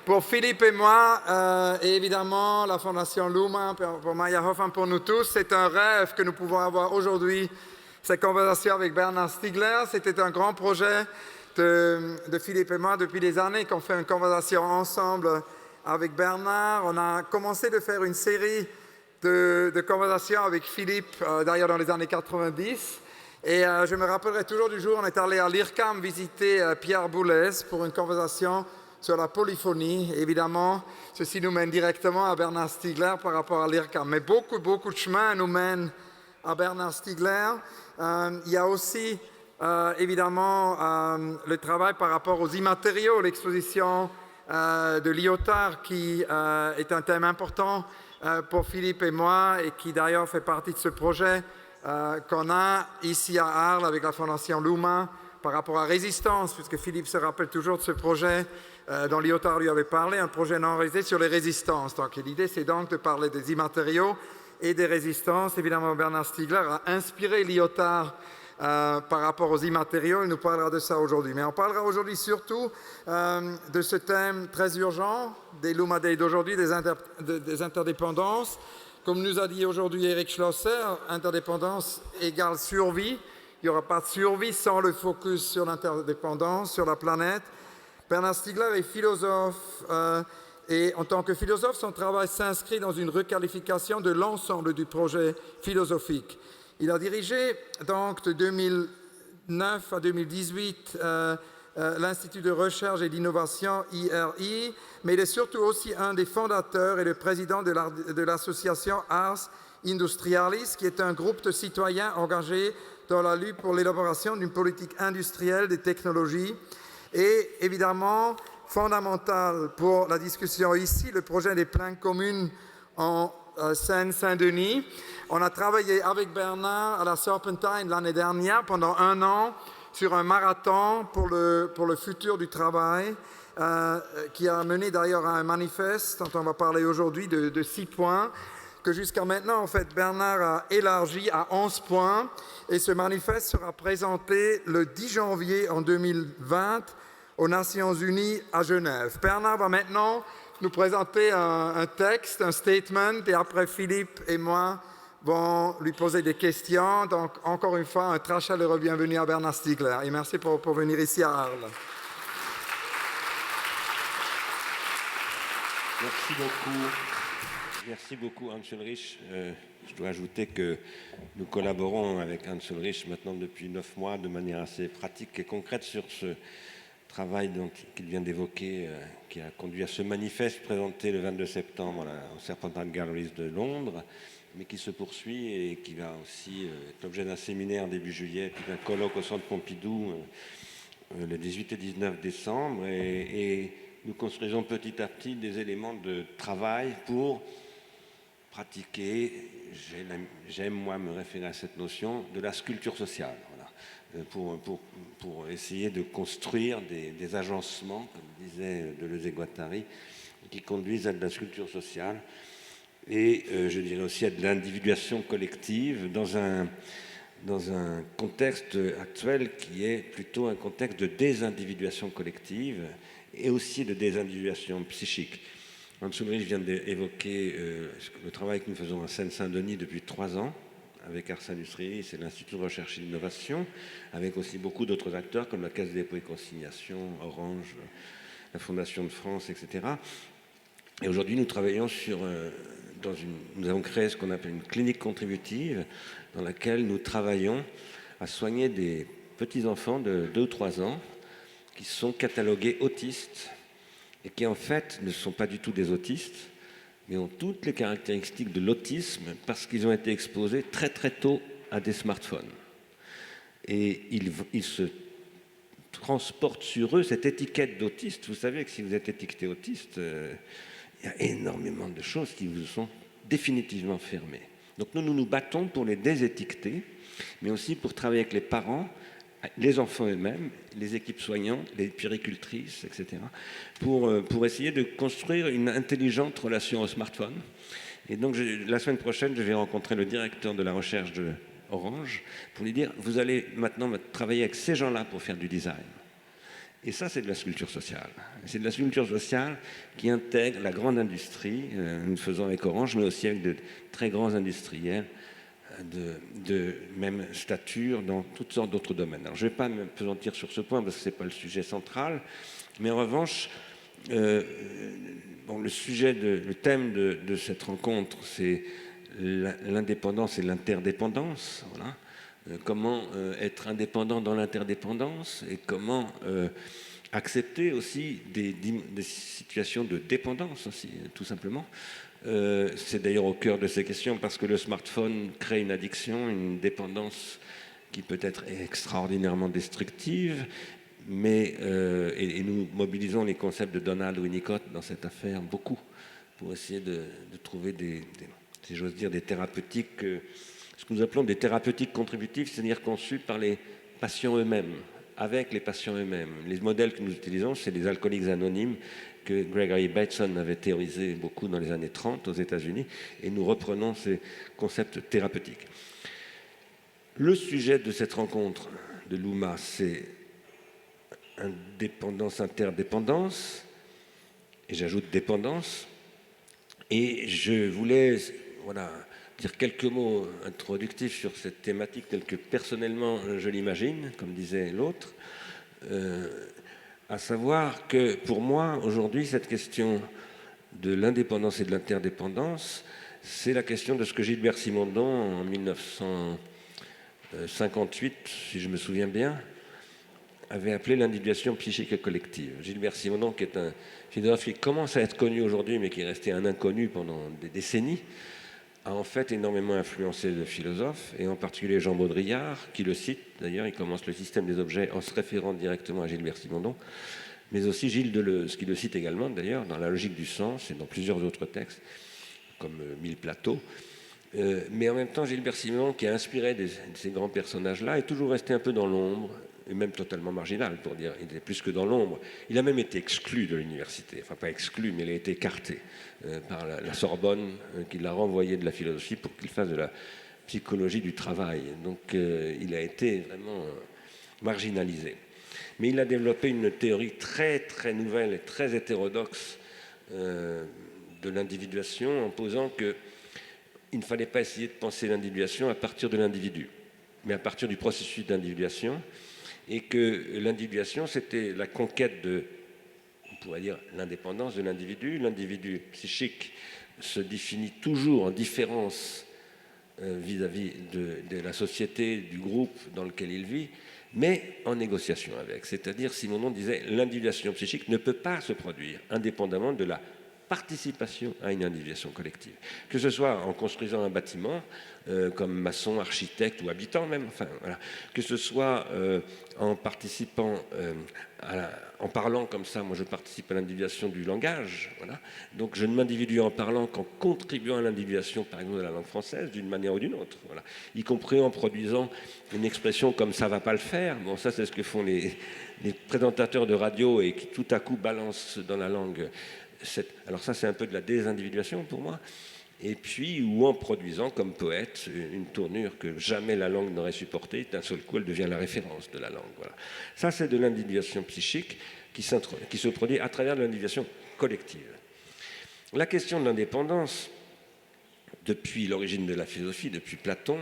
Pour Philippe et moi, et évidemment la Fondation Luma, pour Maya Hoffman, pour nous tous, c'est un rêve que nous pouvons avoir aujourd'hui, cette conversation avec Bernard Stiegler. C'était un grand projet de Philippe et moi depuis des années qu'on fait une conversation ensemble avec Bernard. On a commencé de faire une série de conversations avec Philippe, d'ailleurs dans les années 90. Et je me rappellerai toujours du jour où on est allé à l'IRCAM visiter Pierre Boulez pour une conversation sur la polyphonie. Évidemment, ceci nous mène directement à Bernard Stiegler par rapport à l'IRCAM. Mais beaucoup de chemin nous mène à Bernard Stiegler. Il y a aussi, évidemment, le travail par rapport aux immatériaux, l'exposition de Lyotard qui est un thème important pour Philippe et moi et qui d'ailleurs fait partie de ce projet qu'on a ici à Arles avec la Fondation Luma par rapport à Résistance, puisque Philippe se rappelle toujours de ce projet dont Lyotard lui avait parlé, un projet non réalisé sur les résistances. Donc l'idée, c'est donc de parler des immatériaux et des résistances. Évidemment, Bernard Stiegler a inspiré Lyotard par rapport aux immatériaux. Il nous parlera de ça aujourd'hui. Mais on parlera aujourd'hui surtout de ce thème très urgent des Luma Day d'aujourd'hui, des interdépendances. Comme nous a dit aujourd'hui Eric Schlosser, interdépendance égale survie. Il n'y aura pas de survie sans le focus sur l'interdépendance, sur la planète. Bernard Stiegler est philosophe et en tant que philosophe, son travail s'inscrit dans une requalification de l'ensemble du projet philosophique. Il a dirigé donc de 2009 à 2018 l'Institut de recherche et d'innovation IRI, mais il est surtout aussi un des fondateurs et le président de l'association Ars Industrialis, qui est un groupe de citoyens engagés dans la lutte pour l'élaboration d'une politique industrielle des technologies. Et évidemment, fondamental pour la discussion ici, le projet des plaines communes en Seine-Saint-Denis. On a travaillé avec Bernard à la Serpentine l'année dernière pendant 1 an sur un marathon pour le futur du travail, qui a mené d'ailleurs à un manifeste dont on va parler aujourd'hui de 6 points, que jusqu'à maintenant, en fait, Bernard a élargi à 11 points. Et ce manifeste sera présenté le 10 janvier en 2020 aux Nations Unies à Genève. Bernard va maintenant nous présenter un texte, un statement, et après Philippe et moi vont lui poser des questions. Donc, encore une fois, un très chaleureux bienvenue à Bernard Stiegler. Et merci pour venir ici à Arles. Merci beaucoup. Merci beaucoup, Hans Ulrich. Je dois ajouter que nous collaborons avec Hans Ulrich maintenant depuis 9 mois de manière assez pratique et concrète sur ce travail qu'il vient d'évoquer, qui a conduit à ce manifeste présenté le 22 septembre au Serpentine Galleries de Londres, mais qui se poursuit et qui va aussi être l'objet d'un séminaire début juillet, puis d'un colloque au Centre Pompidou le 18 et 19 décembre. Et nous construisons petit à petit des éléments de travail pour pratiquer, j'aime moi me référer à cette notion, de la sculpture sociale. Voilà. Pour essayer de construire des agencements, comme disait Deleuze-Guattari, qui conduisent à de la sculpture sociale et je dirais aussi à de l'individuation collective dans un contexte actuel qui est plutôt un contexte de désindividuation collective et aussi de désindividuation psychique. Hans Ulrich vient d'évoquer le travail que nous faisons à Seine-Saint-Denis depuis 3 ans, avec Ars Industrialis et l'Institut de recherche et d'innovation, avec aussi beaucoup d'autres acteurs comme la Caisse des dépôts et consignations, Orange, la Fondation de France, etc. Et aujourd'hui, nous travaillons sur... nous avons créé ce qu'on appelle une clinique contributive dans laquelle nous travaillons à soigner des petits-enfants de 2 ou 3 ans qui sont catalogués autistes et qui en fait ne sont pas du tout des autistes, mais ont toutes les caractéristiques de l'autisme parce qu'ils ont été exposés très très tôt à des smartphones. Et ils se transportent sur eux cette étiquette d'autiste. Vous savez que si vous êtes étiqueté autiste, il y a énormément de choses qui vous sont définitivement fermées. Donc nous nous battons pour les désétiqueter, mais aussi pour travailler avec les parents, les enfants eux-mêmes, les équipes soignantes, les puéricultrices, etc., pour essayer de construire une intelligente relation au smartphone. Et donc, la semaine prochaine, je vais rencontrer le directeur de la recherche de Orange pour lui dire, vous allez maintenant travailler avec ces gens-là pour faire du design. Et ça, c'est de la sculpture sociale. C'est de la sculpture sociale qui intègre la grande industrie, nous le faisons avec Orange, mais aussi avec de très grands industriels de même stature dans toutes sortes d'autres domaines. Alors, je ne vais pas me pesantir sur ce point parce que ce n'est pas le sujet central, mais en revanche, bon, le thème de cette rencontre, c'est l'indépendance et l'interdépendance. Voilà. Comment être indépendant dans l'interdépendance et comment accepter aussi des situations de dépendance aussi, tout simplement. C'est d'ailleurs au cœur de ces questions parce que le smartphone crée une addiction, une dépendance qui peut être extraordinairement destructive, mais, et nous mobilisons les concepts de Donald Winnicott dans cette affaire beaucoup pour essayer de trouver si j'ose dire, des thérapeutiques, ce que nous appelons des thérapeutiques contributives, c'est-à-dire conçues par les patients eux-mêmes, avec les patients eux-mêmes. Les modèles que nous utilisons, c'est les alcooliques anonymes que Gregory Bateson avait théorisé beaucoup dans les années 30 aux États-Unis, et nous reprenons ces concepts thérapeutiques. Le sujet de cette rencontre de Luma, c'est indépendance, interdépendance, et j'ajoute dépendance, et je voulais dire quelques mots introductifs sur cette thématique telle que personnellement je l'imagine, comme disait l'autre, à savoir que pour moi, aujourd'hui, cette question de l'indépendance et de l'interdépendance, c'est la question de ce que Gilbert Simondon, en 1958, si je me souviens bien, avait appelé l'individuation psychique et collective. Gilbert Simondon, qui est un philosophe qui commence à être connu aujourd'hui, mais qui est resté un inconnu pendant des décennies, a en fait énormément influencé le philosophe, et en particulier Jean Baudrillard, qui le cite, d'ailleurs, il commence le système des objets en se référant directement à Gilbert Simondon, mais aussi Gilles Deleuze, qui le cite également, d'ailleurs, dans La logique du sens et dans plusieurs autres textes, comme Mille Plateaux. Mais en même temps, Gilbert Simondon, qui a inspiré de ces grands personnages-là, est toujours resté un peu dans l'ombre, et même totalement marginal, pour dire, il est plus que dans l'ombre. Il a même été exclu de l'université, enfin pas exclu, mais il a été écarté par la Sorbonne, qui l'a renvoyé de la philosophie pour qu'il fasse de la psychologie du travail. Donc il a été vraiment marginalisé. Mais il a développé une théorie très très nouvelle et très hétérodoxe de l'individuation, en posant qu'il ne fallait pas essayer de penser l'individuation à partir de l'individu, mais à partir du processus d'individuation, et que l'individuation, c'était la conquête de, on pourrait dire, l'indépendance de l'individu. L'individu psychique se définit toujours en différence vis-à-vis de la société, du groupe dans lequel il vit, mais en négociation avec. C'est-à-dire, Simondon disait, l'individuation psychique ne peut pas se produire indépendamment de la participation à une individuation collective. Que ce soit en construisant un bâtiment, comme maçon, architecte ou habitant même, enfin, voilà. Que ce soit en participant, en parlant comme ça, moi je participe à l'individuation du langage, voilà. Donc je ne m'individue en parlant qu'en contribuant à l'individuation, par exemple, de la langue française, d'une manière ou d'une autre, voilà. Y compris en produisant une expression comme ça va pas le faire. Bon, ça c'est ce que font les présentateurs de radio et qui tout à coup balancent dans la langue. Alors ça c'est un peu de la désindividuation pour moi, et puis ou en produisant comme poète une tournure que jamais la langue n'aurait supportée, d'un seul coup elle devient la référence de la langue, voilà. Ça c'est de l'individuation psychique qui se produit à travers de l'individuation collective. La question de l'indépendance, depuis l'origine de la philosophie, depuis Platon,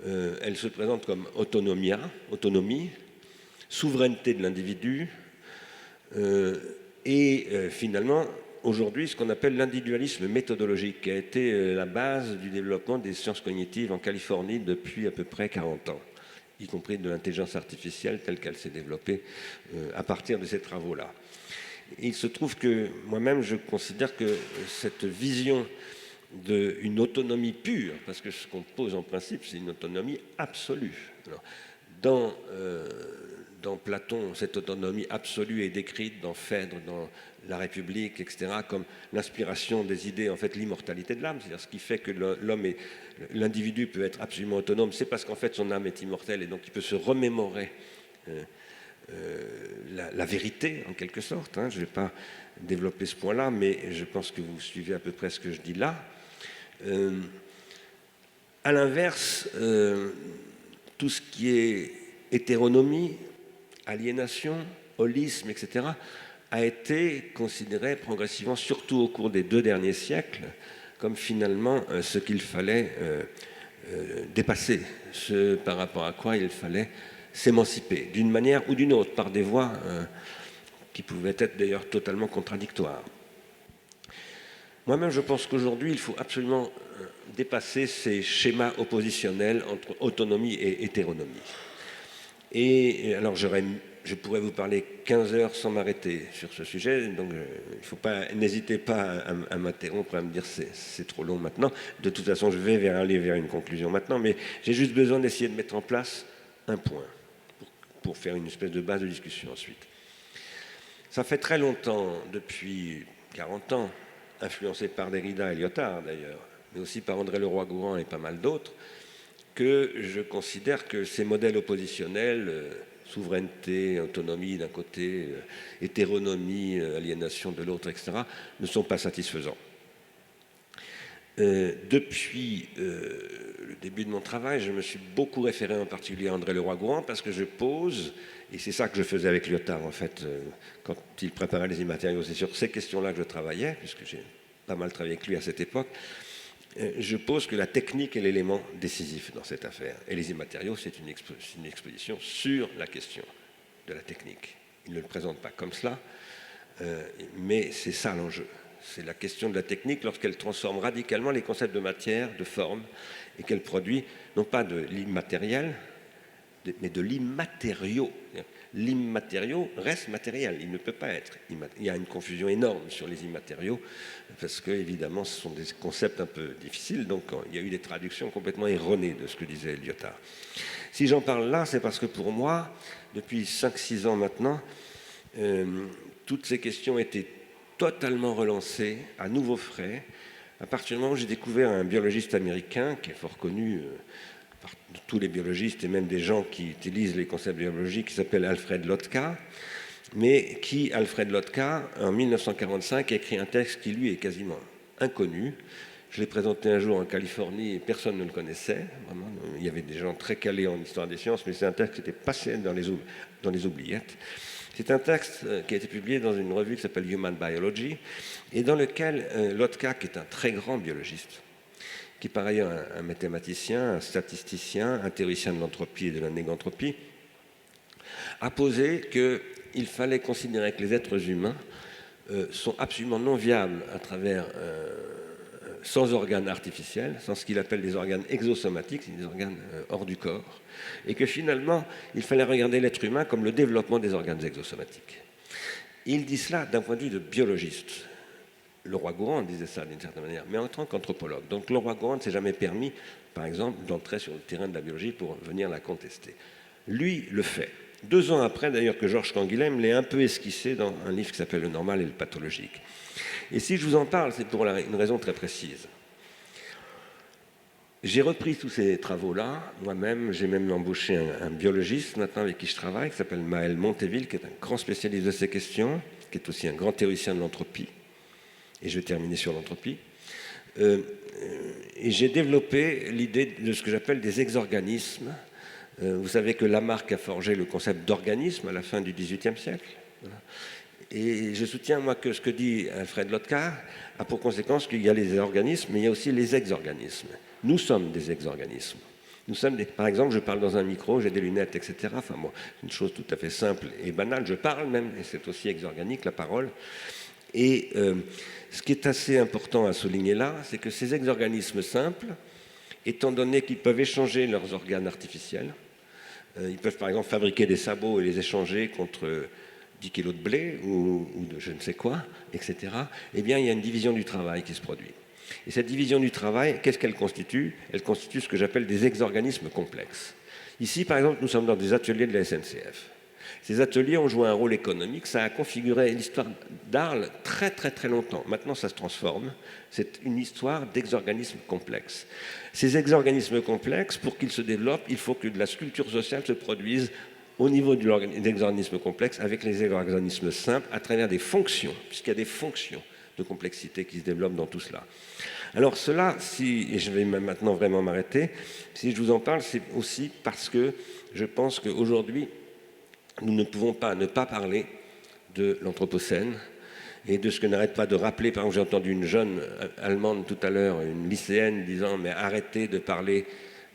elle se présente comme autonomie, souveraineté de l'individu, et finalement, aujourd'hui, ce qu'on appelle l'individualisme méthodologique, qui a été la base du développement des sciences cognitives en Californie depuis à peu près 40 ans, y compris de l'intelligence artificielle telle qu'elle s'est développée à partir de ces travaux-là. Il se trouve que moi-même, je considère que cette vision d'une autonomie pure, parce que ce qu'on pose en principe, c'est une autonomie absolue. Alors, dans Platon, cette autonomie absolue est décrite dans Phèdre, dans La République, etc., comme l'inspiration des idées, en fait, l'immortalité de l'âme. C'est-à-dire ce qui fait que l'individu peut être absolument autonome, c'est parce qu'en fait son âme est immortelle et donc il peut se remémorer la vérité, en quelque sorte. Hein. Je ne vais pas développer ce point-là, mais je pense que vous suivez à peu près ce que je dis là. À l'inverse, tout ce qui est hétéronomie, aliénation, holisme, etc., a été considéré progressivement, surtout au cours des 2 derniers siècles, comme finalement ce qu'il fallait dépasser, ce par rapport à quoi il fallait s'émanciper, d'une manière ou d'une autre, par des voies qui pouvaient être d'ailleurs totalement contradictoires. Moi-même, je pense qu'aujourd'hui, il faut absolument dépasser ces schémas oppositionnels entre autonomie et hétéronomie. Et alors, je pourrais vous parler 15 heures sans m'arrêter sur ce sujet, donc n'hésitez pas à m'interrompre, à me dire c'est trop long maintenant. De toute façon, je vais aller vers une conclusion maintenant, mais j'ai juste besoin d'essayer de mettre en place un point pour faire une espèce de base de discussion ensuite. Ça fait très longtemps, depuis 40 ans, influencé par Derrida et Lyotard d'ailleurs, mais aussi par André Leroi-Gourhan et pas mal d'autres, que je considère que ces modèles oppositionnels, souveraineté, autonomie d'un côté, hétéronomie, aliénation de l'autre, etc., ne sont pas satisfaisants. Depuis le début de mon travail, je me suis beaucoup référé en particulier à André Leroi-Gourhan parce que je pose, et c'est ça que je faisais avec Lyotard en fait, quand il préparait les immatériaux, c'est sur ces questions-là que je travaillais, puisque j'ai pas mal travaillé avec lui à cette époque. Je pose que la technique est l'élément décisif dans cette affaire. Et les immatériaux, c'est une exposition sur la question de la technique. Il ne le présente pas comme cela, mais c'est ça l'enjeu. C'est la question de la technique lorsqu'elle transforme radicalement les concepts de matière, de forme, et qu'elle produit non pas de l'immatériel, mais de l'immatériau. L'immatériau reste matériel, il ne peut pas être. Il y a une confusion énorme sur les immatériaux, parce que, évidemment, ce sont des concepts un peu difficiles, donc il y a eu des traductions complètement erronées de ce que disait Lyotard. Si j'en parle là, c'est parce que pour moi, depuis 5-6 ans maintenant, toutes ces questions étaient totalement relancées, à nouveau frais, à partir du moment où j'ai découvert un biologiste américain qui est fort connu par tous les biologistes et même des gens qui utilisent les concepts biologiques, qui s'appelle Alfred Lotka, mais qui, Alfred Lotka, en 1945, a écrit un texte qui, lui, est quasiment inconnu. Je l'ai présenté un jour en Californie et personne ne le connaissait. Vraiment, il y avait des gens très calés en histoire des sciences, mais c'est un texte qui était passé dans les oubliettes. C'est un texte qui a été publié dans une revue qui s'appelle Human Biology, et dans lequel Lotka, qui est un très grand biologiste, qui est par ailleurs un mathématicien, un statisticien, un théoricien de l'entropie et de la négantropie, a posé qu'il fallait considérer que les êtres humains sont absolument non viables à travers, sans organes artificiels, sans ce qu'il appelle des organes exosomatiques, des organes hors du corps, et que finalement, il fallait regarder l'être humain comme le développement des organes exosomatiques. Il dit cela d'un point de vue de biologiste. Leroi-Gourhan disait ça d'une certaine manière, mais en tant qu'anthropologue. Donc Leroi-Gourhan ne s'est jamais permis, par exemple, d'entrer sur le terrain de la biologie pour venir la contester. Lui le fait. 2 ans après, d'ailleurs, que Georges Canguilhem l'ait un peu esquissé dans un livre qui s'appelle Le normal et le pathologique. Et si je vous en parle, c'est pour une raison très précise. J'ai repris tous ces travaux-là, moi-même, j'ai même embauché un biologiste maintenant avec qui je travaille, qui s'appelle Maël Monteville, qui est un grand spécialiste de ces questions, qui est aussi un grand théoricien de l'entropie. Et je vais terminer sur l'entropie. Et j'ai développé l'idée de ce que j'appelle des exorganismes. Vous savez que Lamarck a forgé le concept d'organisme à la fin du XVIIIe siècle. Et je soutiens, moi, que ce que dit Alfred Lotka a pour conséquence qu'il y a les organismes, mais il y a aussi les exorganismes. Nous sommes des exorganismes. Par exemple, je parle dans un micro, j'ai des lunettes, etc. Enfin, bon, une chose tout à fait simple et banale. Je parle même, et c'est aussi exorganique, la parole. Et ce qui est assez important à souligner là, c'est que ces exorganismes simples, étant donné qu'ils peuvent échanger leurs organes artificiels, ils peuvent par exemple fabriquer des sabots et les échanger contre 10 kilos de blé ou de je ne sais quoi, etc., eh bien il y a une division du travail qui se produit. Et cette division du travail, qu'est-ce qu'elle constitue? Elle constitue ce que j'appelle des exorganismes complexes. Ici, par exemple, nous sommes dans des ateliers de la SNCF. Ces ateliers ont joué un rôle économique, ça a configuré l'histoire d'Arles très très très longtemps. Maintenant, ça se transforme. C'est une histoire d'exorganismes complexes. Ces exorganismes complexes, pour qu'ils se développent, il faut que de la sculpture sociale se produise au niveau des exorganismes complexes avec les exorganismes simples à travers des fonctions, puisqu'il y a des fonctions de complexité qui se développent dans tout cela. Alors cela, et je vais maintenant vraiment m'arrêter, si je vous en parle, c'est aussi parce que je pense qu'aujourd'hui, nous ne pouvons pas ne pas parler de l'Anthropocène et de ce que n'arrête pas de rappeler. Par exemple, j'ai entendu une jeune Allemande tout à l'heure, une lycéenne, disant « mais arrêtez de parler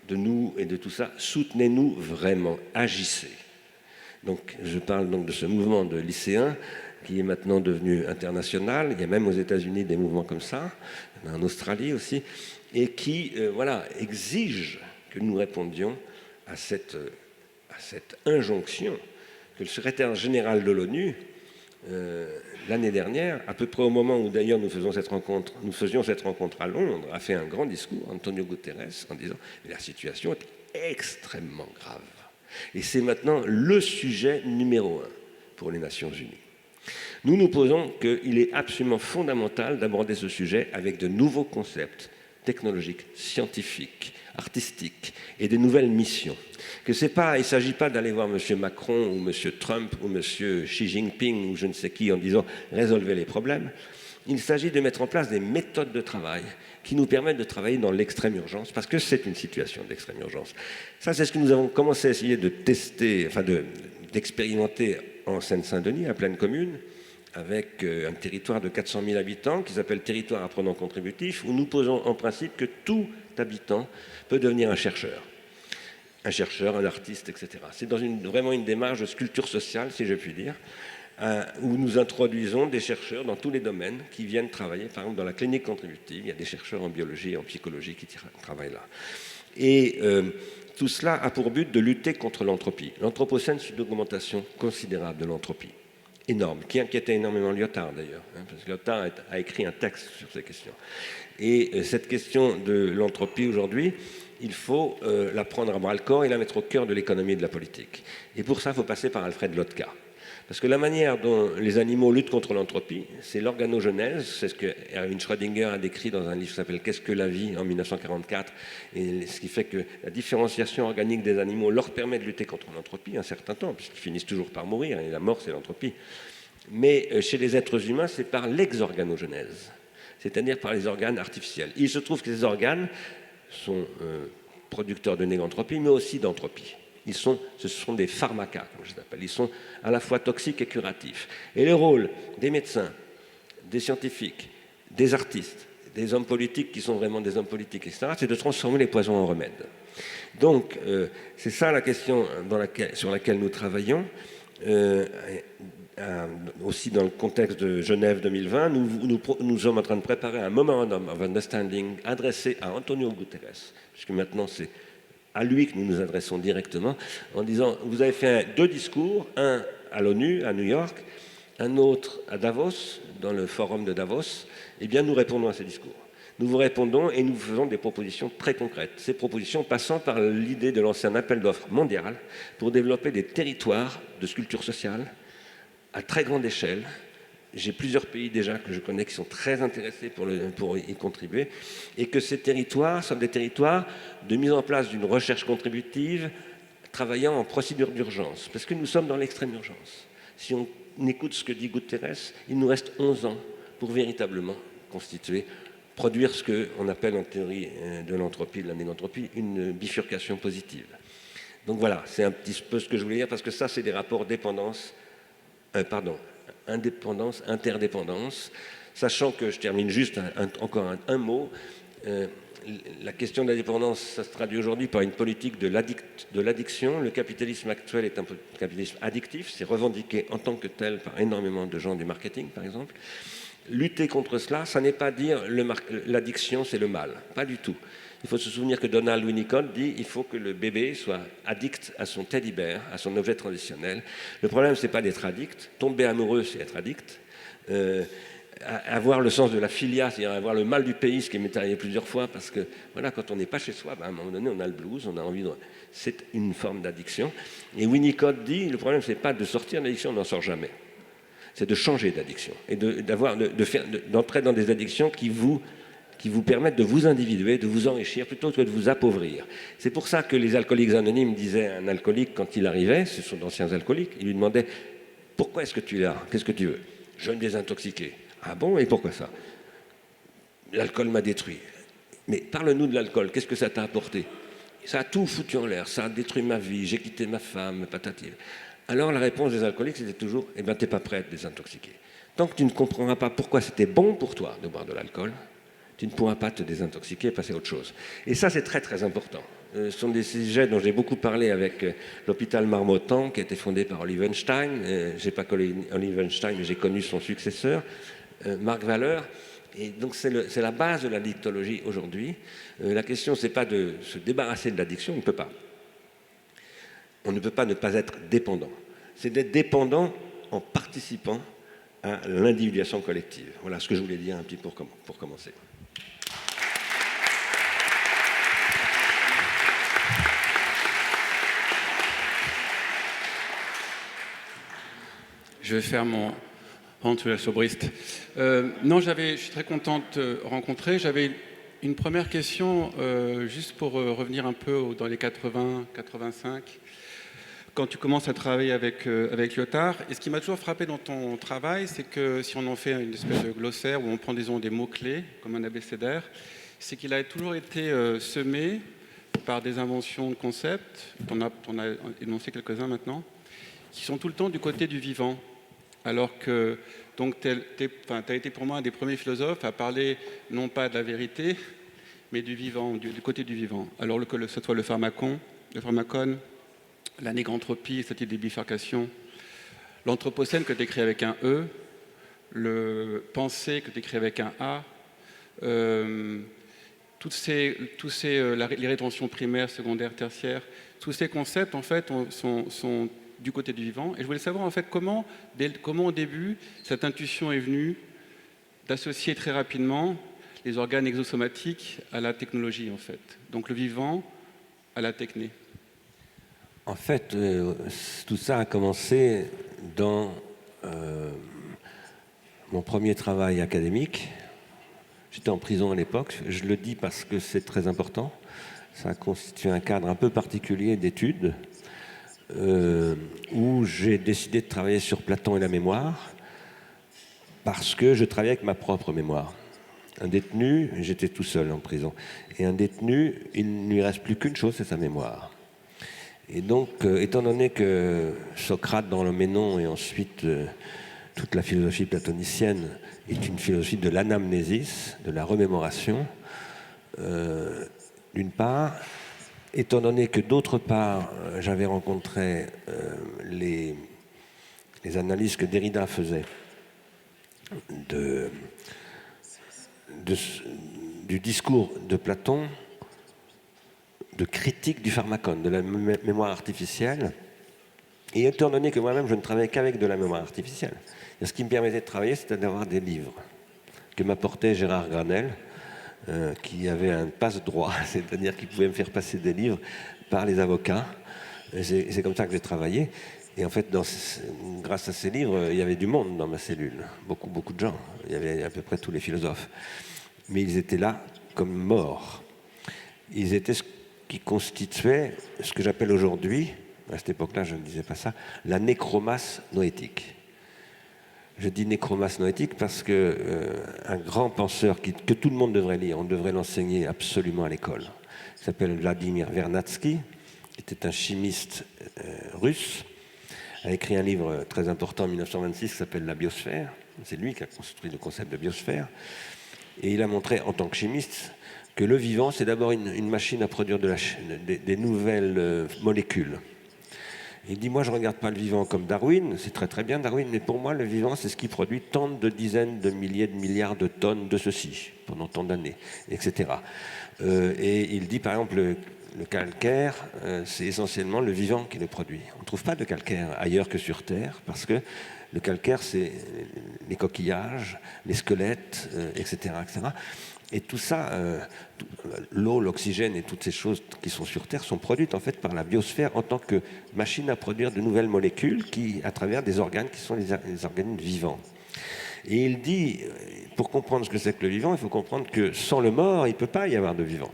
de nous et de tout ça, soutenez-nous vraiment, agissez ». Donc, je parle donc de ce mouvement de lycéens qui est maintenant devenu international. Il y a même aux États-Unis des mouvements comme ça, il y en a en Australie aussi, et qui exige que nous répondions à cette injonction que le secrétaire général de l'ONU, l'année dernière, à peu près au moment où d'ailleurs nous faisions cette rencontre à Londres, a fait un grand discours, Antonio Guterres, en disant « la situation est extrêmement grave ». Et c'est maintenant le sujet numéro 1 pour les Nations Unies. Nous nous posons qu'il est absolument fondamental d'aborder ce sujet avec de nouveaux concepts technologiques, scientifiques, artistiques et de nouvelles missions. Il ne s'agit pas d'aller voir M. Macron ou M. Trump ou M. Xi Jinping ou je ne sais qui en disant « résolvez les problèmes ». Il s'agit de mettre en place des méthodes de travail qui nous permettent de travailler dans l'extrême urgence, parce que c'est une situation d'extrême urgence. Ça, c'est ce que nous avons commencé à essayer de tester, d'expérimenter en Seine-Saint-Denis, à Plaine Commune, avec un territoire de 400 000 habitants qui s'appelle Territoire apprenant contributif, où nous posons en principe que tout habitant peut devenir un chercheur, un artiste, etc. C'est vraiment une démarche de sculpture sociale, si je puis dire, où nous introduisons des chercheurs dans tous les domaines qui viennent travailler, par exemple dans la clinique contributive, il y a des chercheurs en biologie et en psychologie qui travaillent là. Et tout cela a pour but de lutter contre l'entropie. L'Anthropocène, c'est une augmentation considérable de l'entropie, énorme, qui inquiétait énormément Lyotard d'ailleurs, parce que Lyotard a écrit un texte sur ces questions. Et cette question de l'entropie aujourd'hui, il faut la prendre à bras-le-corps et la mettre au cœur de l'économie et de la politique. Et pour ça, il faut passer par Alfred Lotka. Parce que la manière dont les animaux luttent contre l'entropie, c'est l'organogenèse, c'est ce que Erwin Schrödinger a décrit dans un livre qui s'appelle « Qu'est-ce que la vie ?» en 1944, et ce qui fait que la différenciation organique des animaux leur permet de lutter contre l'entropie un certain temps, puisqu'ils finissent toujours par mourir, et la mort c'est l'entropie. Mais chez les êtres humains, c'est par l'exorganogenèse, c'est-à-dire par les organes artificiels. Il se trouve que ces organes sont producteurs de négantropie, mais aussi d'entropie. Ce sont des pharmacas, comme je les appelle. Ils sont à la fois toxiques et curatifs. Et le rôle des médecins, des scientifiques, des artistes, des hommes politiques qui sont vraiment des hommes politiques, etc., c'est de transformer les poisons en remèdes. Donc, c'est ça la question sur laquelle nous travaillons. Aussi dans le contexte de Genève 2020, nous sommes en train de préparer un Memorandum of Understanding adressé à Antonio Guterres, puisque maintenant c'est à lui que nous nous adressons directement, en disant, vous avez fait 2 discours, un à l'ONU, à New York, un autre à Davos, dans le forum de Davos, eh bien nous répondons à ces discours. Nous vous répondons et nous faisons des propositions très concrètes. Ces propositions passant par l'idée de lancer un appel d'offres mondial pour développer des territoires de sculpture sociale à très grande échelle. J'ai plusieurs pays déjà que je connais qui sont très intéressés pour y contribuer, et que ces territoires sont des territoires de mise en place d'une recherche contributive travaillant en procédure d'urgence, parce que nous sommes dans l'extrême urgence. Si on écoute ce que dit Guterres, il nous reste 11 ans pour véritablement produire ce qu'on appelle en théorie de l'entropie, de la négantropie, une bifurcation positive. Donc voilà, c'est un petit peu ce que je voulais dire, parce que ça, c'est des rapports indépendance, interdépendance, sachant que, je termine juste encore un mot, la question de la dépendance, ça se traduit aujourd'hui par une politique de l'addiction. Le capitalisme actuel est un capitalisme addictif, c'est revendiqué en tant que tel par énormément de gens du marketing, par exemple. Lutter contre cela, ça n'est pas dire l'addiction c'est le mal, pas du tout. Il faut se souvenir que Donald Winnicott dit qu'il faut que le bébé soit addict à son teddy bear, à son objet traditionnel. Le problème, ce n'est pas d'être addict. Tomber amoureux, c'est être addict. Avoir le sens de la filia, c'est-à-dire avoir le mal du pays, ce qui m'est arrivé plusieurs fois, parce que voilà, quand on n'est pas chez soi, à un moment donné, on a le blues, on a envie de... C'est une forme d'addiction. Et Winnicott dit, le problème, ce n'est pas de sortir d'addiction, on n'en sort jamais. C'est de changer d'addiction et d'entrer dans des addictions qui vous permettent de vous individuer, de vous enrichir plutôt que de vous appauvrir. C'est pour ça que les alcooliques anonymes disaient à un alcoolique quand il arrivait, ce sont d'anciens alcooliques, ils lui demandaient « Pourquoi est-ce que tu es là? Qu'est-ce que tu veux ?»« Je veux me désintoxiquer. »« Ah bon? Et pourquoi ça ?»« L'alcool m'a détruit. »« Mais parle-nous de l'alcool, qu'est-ce que ça t'a apporté ?»« Ça a tout foutu en l'air, ça a détruit ma vie, j'ai quitté ma femme, patati. » Alors la réponse des alcooliques, c'était toujours « eh bien, tu n'es pas prêt à te désintoxiquer ». Tant que tu ne comprendras pas pourquoi c'était bon pour toi de boire de l'alcool, tu ne pourras pas te désintoxiquer et passer à autre chose. Et ça, c'est très très important. Ce sont des sujets dont j'ai beaucoup parlé avec l'hôpital Marmottan, qui a été fondé par Oliver Einstein. Je n'ai pas connu Oliver Einstein, mais j'ai connu son successeur, Marc Valeur. Et donc c'est la base de la dictologie aujourd'hui. La question, ce n'est pas de se débarrasser de l'addiction, on ne peut pas. On ne peut pas ne pas être dépendant. C'est d'être dépendant en participant à l'individuation collective. Voilà ce que je voulais dire un petit peu pour commencer. Je vais faire mon rendre sobriste. Non, je suis très content de te rencontrer. J'avais une première question, juste pour revenir un peu dans les 80, 85. Quand tu commences à travailler avec Lyotard, et ce qui m'a toujours frappé dans ton travail, c'est que si on en fait une espèce de glossaire où on prend disons des mots-clés, comme un abécédaire, c'est qu'il a toujours été semé par des inventions de concepts, t'en as énoncé quelques-uns maintenant, qui sont tout le temps du côté du vivant. Alors que donc, tu as été pour moi un des premiers philosophes à parler non pas de la vérité, mais du vivant, du côté du vivant. Alors que ce soit le pharmacone, la négranthropie, c'est-à-dire des bifurcations, l'anthropocène que tu écris avec un E, le pensée que tu écris avec un A, les rétentions primaires, secondaires, tertiaires, tous ces concepts en fait sont du côté du vivant. Et je voulais savoir en fait comment au début cette intuition est venue d'associer très rapidement les organes exosomatiques à la technologie en fait. Donc le vivant à la techné. En fait, tout ça a commencé dans mon premier travail académique. J'étais en prison à l'époque, je le dis parce que c'est très important. Ça constitue un cadre un peu particulier d'études où j'ai décidé de travailler sur Platon et la mémoire parce que je travaillais avec ma propre mémoire. Un détenu, j'étais tout seul en prison, et un détenu, il ne lui reste plus qu'une chose, c'est sa mémoire. Et donc, étant donné que Socrate dans le Ménon et ensuite toute la philosophie platonicienne est une philosophie de l'anamnésis, de la remémoration, d'une part, étant donné que d'autre part, j'avais rencontré les analyses que Derrida faisait du discours de Platon, de critique du pharmacone, de la mémoire artificielle, et étant donné que moi-même je ne travaillais qu'avec de la mémoire artificielle, ce qui me permettait de travailler, c'était d'avoir des livres que m'apportait Gérard Granel, qui avait un passe-droit, c'est-à-dire qu'il pouvait me faire passer des livres par les avocats. C'est comme ça que j'ai travaillé. Et en fait, grâce à ces livres, il y avait du monde dans ma cellule, beaucoup de gens. Il y avait à peu près tous les philosophes. Mais ils étaient là comme morts. Ils étaient ce qui constituait ce que j'appelle aujourd'hui, à cette époque-là je ne disais pas ça, la nécromasse noétique. Je dis nécromasse noétique parce qu'un grand penseur que tout le monde devrait lire, on devrait l'enseigner absolument à l'école, il s'appelle Vladimir Vernadsky, qui était un chimiste russe, a écrit un livre très important en 1926 qui s'appelle La biosphère. C'est lui qui a construit le concept de biosphère. Et il a montré en tant que chimiste que le vivant, c'est d'abord une machine à produire des nouvelles molécules. Il dit, moi je ne regarde pas le vivant comme Darwin, c'est très très bien Darwin, mais pour moi le vivant c'est ce qui produit tant de dizaines de milliers de milliards de tonnes de ceci, pendant tant d'années, etc. Et il dit par exemple, le calcaire, c'est essentiellement le vivant qui le produit. On ne trouve pas de calcaire ailleurs que sur Terre, parce que le calcaire c'est les coquillages, les squelettes, etc., etc. Et tout ça, l'eau, l'oxygène et toutes ces choses qui sont sur Terre sont produites en fait par la biosphère en tant que machine à produire de nouvelles molécules à travers des organes qui sont les organes vivants. Et il dit, pour comprendre ce que c'est que le vivant, il faut comprendre que sans le mort, il ne peut pas y avoir de vivant.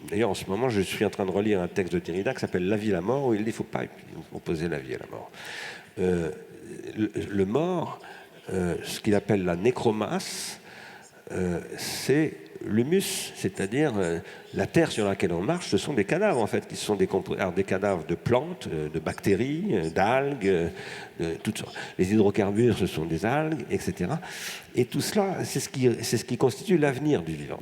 D'ailleurs, en ce moment, je suis en train de relire un texte de Derrida qui s'appelle « La vie et la mort », où il dit qu'il ne faut pas opposer la vie à la mort. Le mort, ce qu'il appelle la nécromasse, c'est l'humus, c'est-à-dire la terre sur laquelle on marche, ce sont des cadavres en fait, qui sont des cadavres de plantes, de bactéries, d'algues, de toutes sortes. Les hydrocarbures, ce sont des algues, etc. Et tout cela, c'est ce qui constitue l'avenir du vivant.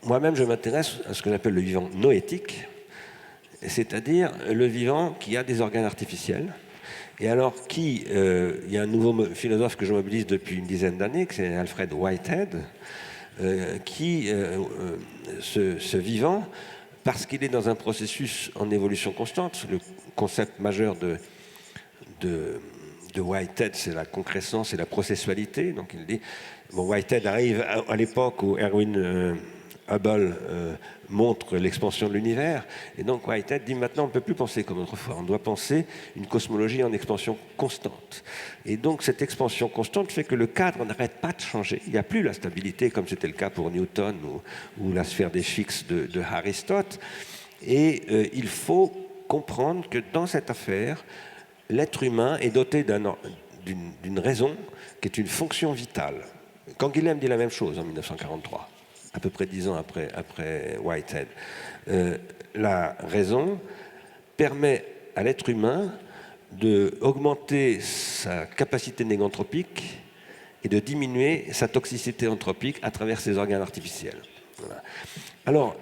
Moi-même, je m'intéresse à ce que j'appelle le vivant noétique, c'est-à-dire le vivant qui a des organes artificiels. Et alors, il y a un nouveau philosophe que je mobilise depuis une dizaine d'années, qui c'est Alfred Whitehead, ce vivant, parce qu'il est dans un processus en évolution constante, le concept majeur de Whitehead, c'est la concrescence et la processualité. Donc il dit, Whitehead arrive à l'époque où Erwin Hubble montre l'expansion de l'univers. Et donc Whitehead dit maintenant on ne peut plus penser comme autrefois, on doit penser une cosmologie en expansion constante. Et donc cette expansion constante fait que le cadre n'arrête pas de changer. Il n'y a plus la stabilité comme c'était le cas pour Newton ou la sphère des fixes de Aristote. Et il faut comprendre que dans cette affaire, l'être humain est doté d'une raison qui est une fonction vitale. Canguilhem dit la même chose en 1943. À peu près 10 ans après Whitehead. La raison permet à l'être humain d'augmenter sa capacité négantropique et de diminuer sa toxicité anthropique à travers ses organes artificiels. Voilà. Alors,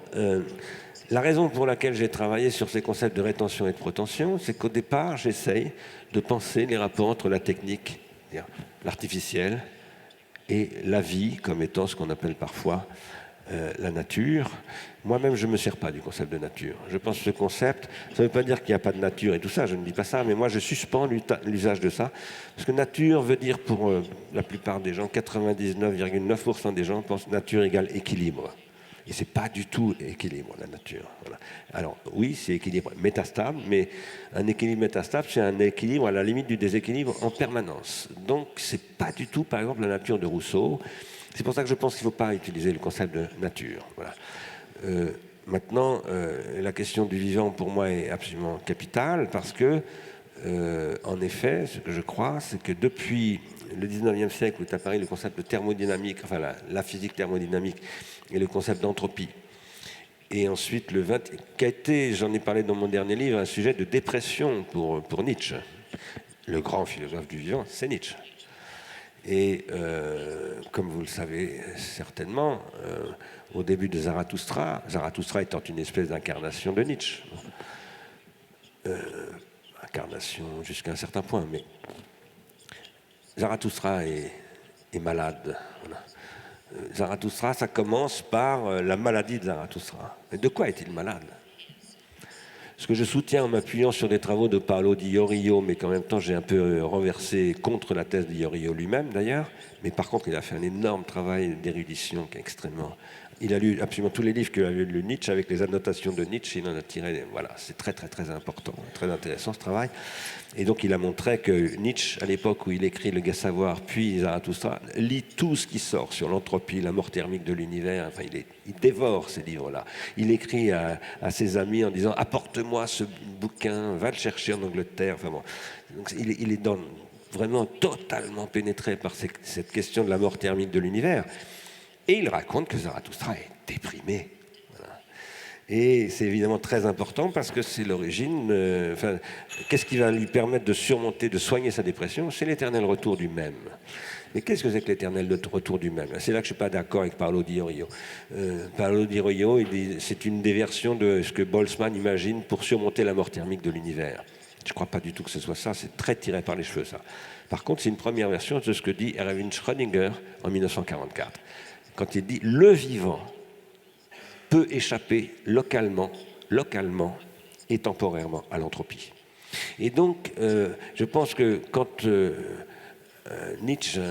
la raison pour laquelle j'ai travaillé sur ces concepts de rétention et de protention, c'est qu'au départ, j'essaye de penser les rapports entre la technique, l'artificiel, et la vie comme étant ce qu'on appelle parfois la nature. Moi-même, je ne me sers pas du concept de nature. Je pense que ce concept, ça ne veut pas dire qu'il n'y a pas de nature et tout ça, je ne dis pas ça, mais moi je suspends l'usage de ça, parce que nature veut dire pour la plupart des gens, 99,9% des gens pensent nature égale équilibre. Et ce n'est pas du tout équilibre, la nature. Voilà. Alors oui, c'est équilibre métastable, mais un équilibre métastable, c'est un équilibre à la limite du déséquilibre en permanence. Donc ce n'est pas du tout, par exemple, la nature de Rousseau. C'est pour ça que je pense qu'il ne faut pas utiliser le concept de nature. Voilà. Maintenant, la question du vivant, pour moi, est absolument capitale, parce que, en effet, ce que je crois, c'est que depuis le 19e siècle, où est apparu le concept de thermodynamique, enfin la physique thermodynamique, et le concept d'entropie, et ensuite le 20, qui a été, j'en ai parlé dans mon dernier livre, un sujet de dépression pour Nietzsche. Le grand philosophe du vivant, c'est Nietzsche. Et comme vous le savez certainement, au début de Zarathustra étant une espèce d'incarnation de Nietzsche, incarnation jusqu'à un certain point, mais Zarathustra est malade. Voilà. Zarathustra, ça commence par la maladie de Zarathustra. Et de quoi est-il malade ? Ce que je soutiens en m'appuyant sur des travaux de Paolo di Iorio, mais qu'en même temps j'ai un peu renversé contre la thèse de Iorio lui-même d'ailleurs, mais par contre il a fait un énorme travail d'érudition qui est extrêmement... Il a lu absolument tous les livres qu'il avait lu Nietzsche avec les annotations de Nietzsche, il en a tiré... Voilà, c'est très très très important, très intéressant ce travail. Et donc il a montré que Nietzsche, à l'époque où il écrit Le Gai Savoir, puis Zarathustra, lit tout ce qui sort sur l'entropie, la mort thermique de l'univers, enfin il dévore ces livres-là. Il écrit à ses amis en disant « apporte-moi ce bouquin, va le chercher en Angleterre ». Enfin bon. Donc il est vraiment totalement pénétré par cette question de la mort thermique de l'univers. Et il raconte que Zarathustra est déprimé. Voilà. Et c'est évidemment très important parce que c'est l'origine... qu'est-ce qui va lui permettre de surmonter, de soigner sa dépression ? C'est l'éternel retour du même. Mais qu'est-ce que c'est que l'éternel retour du même ? C'est là que je ne suis pas d'accord avec Paolo di Iorio. Paolo di Iorio, c'est une des versions de ce que Boltzmann imagine pour surmonter la mort thermique de l'univers. Je ne crois pas du tout que ce soit ça, c'est très tiré par les cheveux ça. Par contre, c'est une première version de ce que dit Erwin Schrödinger en 1944. Quand il dit « le vivant peut échapper localement et temporairement à l'entropie ». Et donc, je pense que quand Nietzsche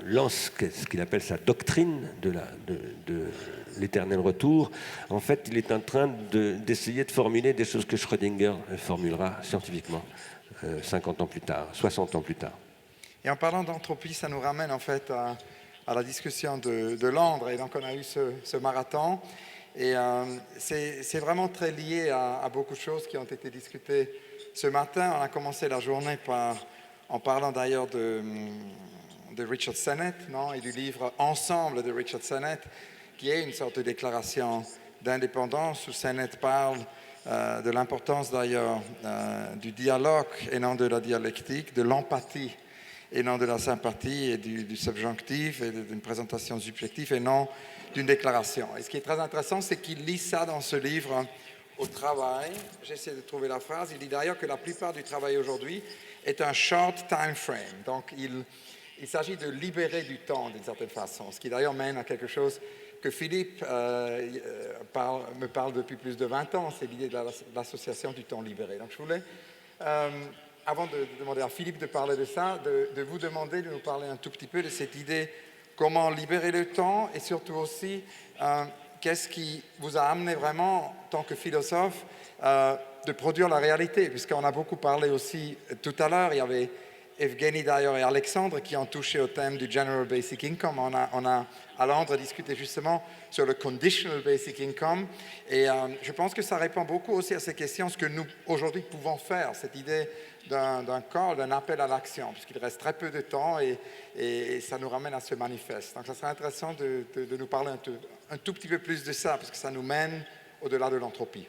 lance ce qu'il appelle sa doctrine de l'éternel retour, en fait, il est en train d'essayer de formuler des choses que Schrödinger formulera scientifiquement 50 ans plus tard, 60 ans plus tard. Et en parlant d'entropie, ça nous ramène en fait à la discussion de Londres. Et donc, on a eu ce marathon. Et c'est vraiment très lié à beaucoup de choses qui ont été discutées ce matin. On a commencé la journée en parlant d'ailleurs de Richard Sennett, non, et du livre Ensemble de Richard Sennett, qui est une sorte de déclaration d'indépendance où Sennett parle de l'importance d'ailleurs du dialogue et non de la dialectique, de l'empathie et non de la sympathie, et du subjonctif et d'une présentation subjective et non d'une déclaration. Et ce qui est très intéressant, c'est qu'il lit ça dans ce livre au travail. J'essaie de trouver la phrase. Il dit d'ailleurs que la plupart du travail aujourd'hui est un short time frame. Donc il s'agit de libérer du temps d'une certaine façon, ce qui d'ailleurs mène à quelque chose que Philippe me parle depuis plus de 20 ans, c'est l'idée de l'association du temps libéré. Donc je voulais, avant de demander à Philippe de parler de ça, de vous demander de nous parler un tout petit peu de cette idée, comment libérer le temps, et surtout aussi, qu'est-ce qui vous a amené vraiment, en tant que philosophe, de produire la réalité, puisqu'on a beaucoup parlé aussi tout à l'heure, il y avait Evgeny d'ailleurs et Alexandre qui ont touché au thème du General Basic Income. On a à Londres discuté justement sur le Conditional Basic Income, et je pense que ça répond beaucoup aussi à ces questions, ce que nous aujourd'hui pouvons faire, cette idée d'un call, d'un appel à l'action, puisqu'il reste très peu de temps et ça nous ramène à ce manifeste. Donc ça serait intéressant de nous parler un tout petit peu plus de ça, parce que ça nous mène au-delà de l'entropie.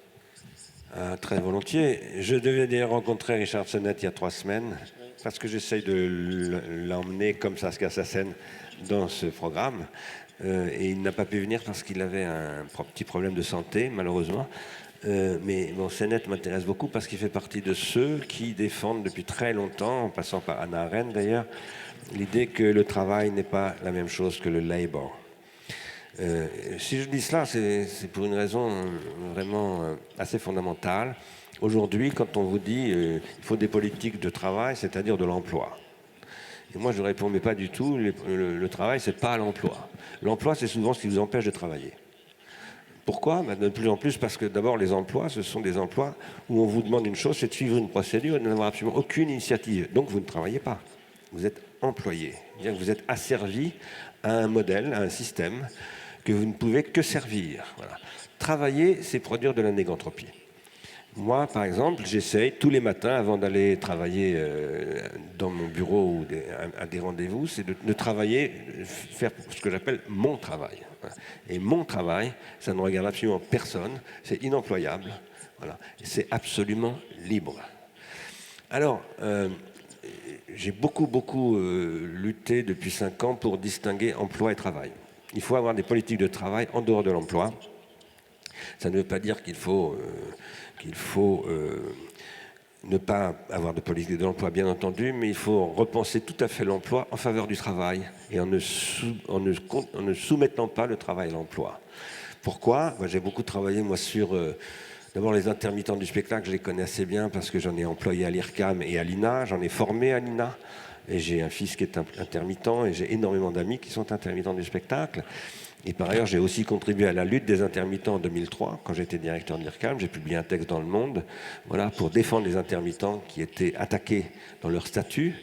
Très volontiers. Je devais d'ailleurs rencontrer Richard Sennett il y a 3 semaines, parce que j'essaye de l'emmener comme Saskia Sassen dans ce programme. Et il n'a pas pu venir parce qu'il avait un petit problème de santé, malheureusement. Mais bon, Sennett m'intéresse beaucoup parce qu'il fait partie de ceux qui défendent depuis très longtemps, en passant par Hannah Arendt d'ailleurs, l'idée que le travail n'est pas la même chose que le labor. Si je dis cela, c'est pour une raison vraiment assez fondamentale. Aujourd'hui, quand on vous dit il faut des politiques de travail, c'est-à-dire de l'emploi. Et moi, je réponds, mais pas du tout. Le travail, c'est pas l'emploi. L'emploi, c'est souvent ce qui vous empêche de travailler. Pourquoi ? De plus en plus parce que d'abord, les emplois, ce sont des emplois où on vous demande une chose, c'est de suivre une procédure et de n'avoir absolument aucune initiative. Donc, vous ne travaillez pas. Vous êtes employé. C'est-à-dire que vous êtes asservi à un modèle, à un système que vous ne pouvez que servir. Voilà. Travailler, c'est produire de la négantropie. Moi, par exemple, j'essaye tous les matins, avant d'aller travailler dans mon bureau ou à des rendez-vous, c'est de travailler, faire ce que j'appelle mon travail. Et mon travail, ça ne regarde absolument personne, c'est inemployable, voilà. C'est absolument libre. Alors, j'ai beaucoup lutté depuis 5 ans pour distinguer emploi et travail. Il faut avoir des politiques de travail en dehors de l'emploi. Ça ne veut pas dire qu'il faut ne pas avoir de politique de l'emploi, bien entendu, mais il faut repenser tout à fait l'emploi en faveur du travail et en ne soumettant pas le travail à l'emploi. Pourquoi ? J'ai beaucoup travaillé, moi, sur d'abord les intermittents du spectacle. Je les connais assez bien parce que j'en ai employé à l'IRCAM et à l'INA. J'en ai formé à l'INA. Et j'ai un fils qui est intermittent et j'ai énormément d'amis qui sont intermittents du spectacle. Et par ailleurs, j'ai aussi contribué à la lutte des intermittents en 2003, quand j'étais directeur de l'IRCAM. J'ai publié un texte dans Le Monde, voilà, pour défendre les intermittents qui étaient attaqués dans leur statut,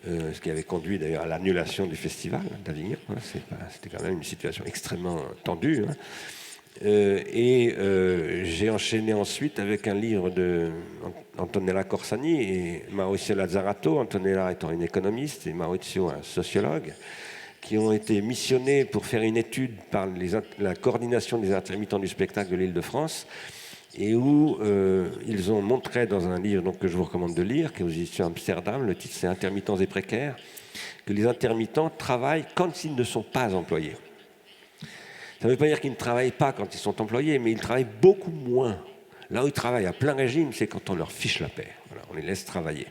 ce qui avait conduit d'ailleurs à l'annulation du festival d'Avignon. C'était quand même une situation extrêmement tendue. J'ai enchaîné ensuite avec un livre d'Antonella Corsani et Maurizio Lazzarato, Antonella étant une économiste et Maurizio un sociologue, qui ont été missionnés pour faire une étude par la coordination des intermittents du spectacle de l'Île-de-France, et où ils ont montré dans un livre donc, que je vous recommande de lire, qui est aux éditions Amsterdam, le titre c'est « Intermittents et précaires », que les intermittents travaillent quand ils ne sont pas employés. Ça ne veut pas dire qu'ils ne travaillent pas quand ils sont employés, mais ils travaillent beaucoup moins. Là où ils travaillent à plein régime, c'est quand on leur fiche la paix. Voilà, on les laisse travailler.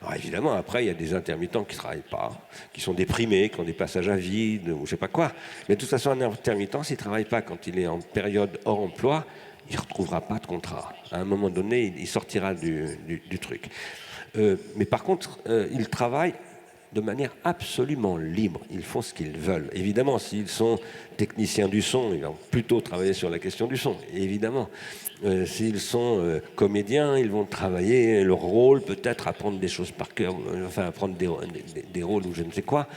Alors évidemment, après, il y a des intermittents qui ne travaillent pas, qui sont déprimés, qui ont des passages à vide, ou je ne sais pas quoi. Mais de toute façon, un intermittent, s'il ne travaille pas quand il est en période hors emploi, il ne retrouvera pas de contrat. À un moment donné, il sortira du truc. Mais par contre, ils travaillent de manière absolument libre. Ils font ce qu'ils veulent. Évidemment, s'ils sont techniciens du son, ils vont plutôt travailler sur la question du son, évidemment. S'ils sont comédiens, ils vont travailler leur rôle, peut-être apprendre des choses par cœur, enfin apprendre des rôles ou je ne sais quoi.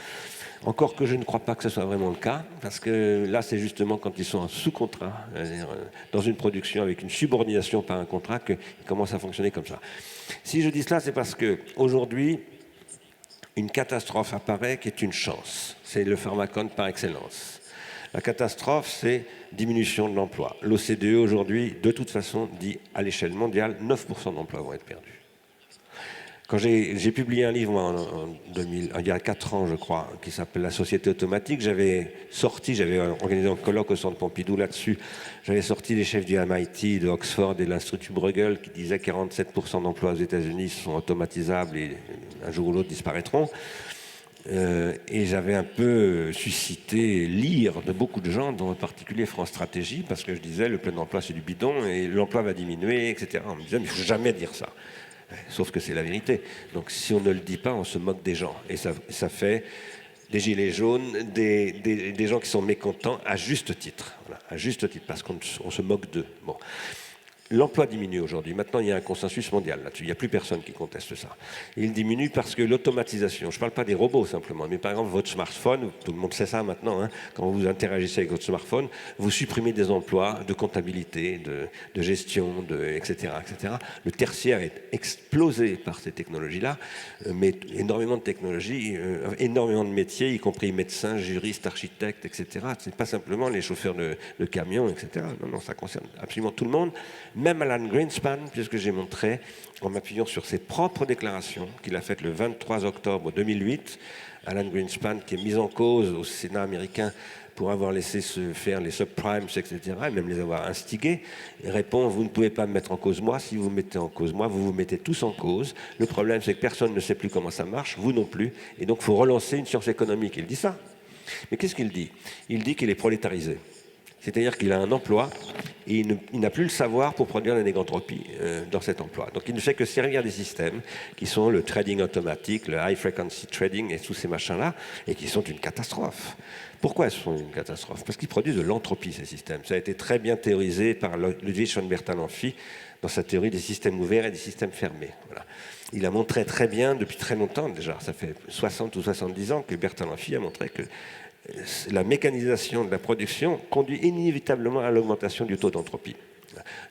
Encore que je ne crois pas que ce soit vraiment le cas, parce que là, c'est justement quand ils sont en sous-contrat, dans une production avec une subordination par un contrat, qu'ils commencent à fonctionner comme ça. Si je dis cela, c'est parce qu'aujourd'hui, une catastrophe apparaît qui est une chance. C'est le pharmacone par excellence. La catastrophe, c'est diminution de l'emploi. L'OCDE aujourd'hui, de toute façon, dit à l'échelle mondiale, 9% d'emplois vont être perdus. Quand j'ai publié un livre moi, il y a 4 ans, je crois, qui s'appelle La société automatique, j'avais organisé un colloque au Centre Pompidou là-dessus. J'avais sorti les chefs du MIT, de Oxford et de l'Institut Bruegel qui disaient que 47% d'emplois aux États-Unis sont automatisables et un jour ou l'autre disparaîtront. Et j'avais un peu suscité l'ire de beaucoup de gens, dont en particulier France Stratégie, parce que je disais le plein emploi c'est du bidon et l'emploi va diminuer, etc. On me disait mais il ne faut jamais dire ça. Sauf que c'est la vérité. Donc si on ne le dit pas, on se moque des gens. Et ça fait des gilets jaunes, des gens qui sont mécontents à juste titre. Voilà, à juste titre, parce qu'on se moque d'eux. Bon. L'emploi diminue aujourd'hui. Maintenant, il y a un consensus mondial là-dessus. Il n'y a plus personne qui conteste ça. Il diminue parce que l'automatisation, je ne parle pas des robots simplement, mais par exemple, votre smartphone, tout le monde sait ça maintenant, hein, quand vous interagissez avec votre smartphone, vous supprimez des emplois de comptabilité, de gestion, etc., etc. Le tertiaire est explosé par ces technologies-là, mais énormément de technologies, énormément de métiers, y compris médecins, juristes, architectes, etc. Ce n'est pas simplement les chauffeurs de camions, etc. Non, ça concerne absolument tout le monde. Même Alan Greenspan, puisque j'ai montré, en m'appuyant sur ses propres déclarations qu'il a faites le 23 octobre 2008, Alan Greenspan qui est mis en cause au Sénat américain pour avoir laissé se faire les subprimes, etc., et même les avoir instigés, il répond « Vous ne pouvez pas me mettre en cause moi, si vous me mettez en cause moi, vous vous mettez tous en cause. Le problème, c'est que personne ne sait plus comment ça marche, vous non plus, et donc il faut relancer une science économique. » Il dit ça. Mais qu'est-ce qu'il dit? Il dit qu'il est prolétarisé. C'est-à-dire qu'il a un emploi et il n'a plus le savoir pour produire la négantropie dans cet emploi. Donc il ne fait que servir des systèmes qui sont le trading automatique, le high frequency trading et tous ces machins-là, et qui sont une catastrophe. Pourquoi elles sont une catastrophe? Parce qu'ils produisent de l'entropie, ces systèmes. Ça a été très bien théorisé par Ludwig von Bertalanffy dans sa théorie des systèmes ouverts et des systèmes fermés. Voilà. Il a montré très bien, depuis très longtemps déjà, ça fait 60 ou 70 ans que Bertalanffy a montré que la mécanisation de la production conduit inévitablement à l'augmentation du taux d'entropie.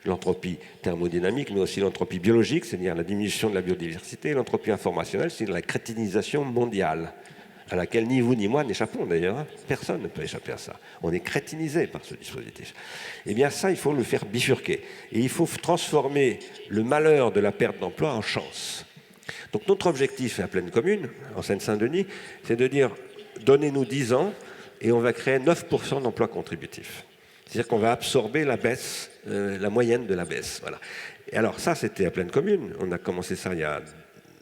L'entropie thermodynamique, mais aussi l'entropie biologique, c'est-à-dire la diminution de la biodiversité, et l'entropie informationnelle, c'est-à-dire la crétinisation mondiale, à laquelle ni vous ni moi n'échappons d'ailleurs. Personne ne peut échapper à ça. On est crétinisé par ce dispositif. Eh bien ça, il faut le faire bifurquer. Et il faut transformer le malheur de la perte d'emploi en chance. Donc notre objectif à Plaine Commune, en Seine-Saint-Denis, c'est de dire donnez-nous 10 ans et on va créer 9% d'emplois contributifs. C'est-à-dire qu'on va absorber la baisse, la moyenne de la baisse. Voilà. Et alors ça, c'était à Plaine Commune. On a commencé ça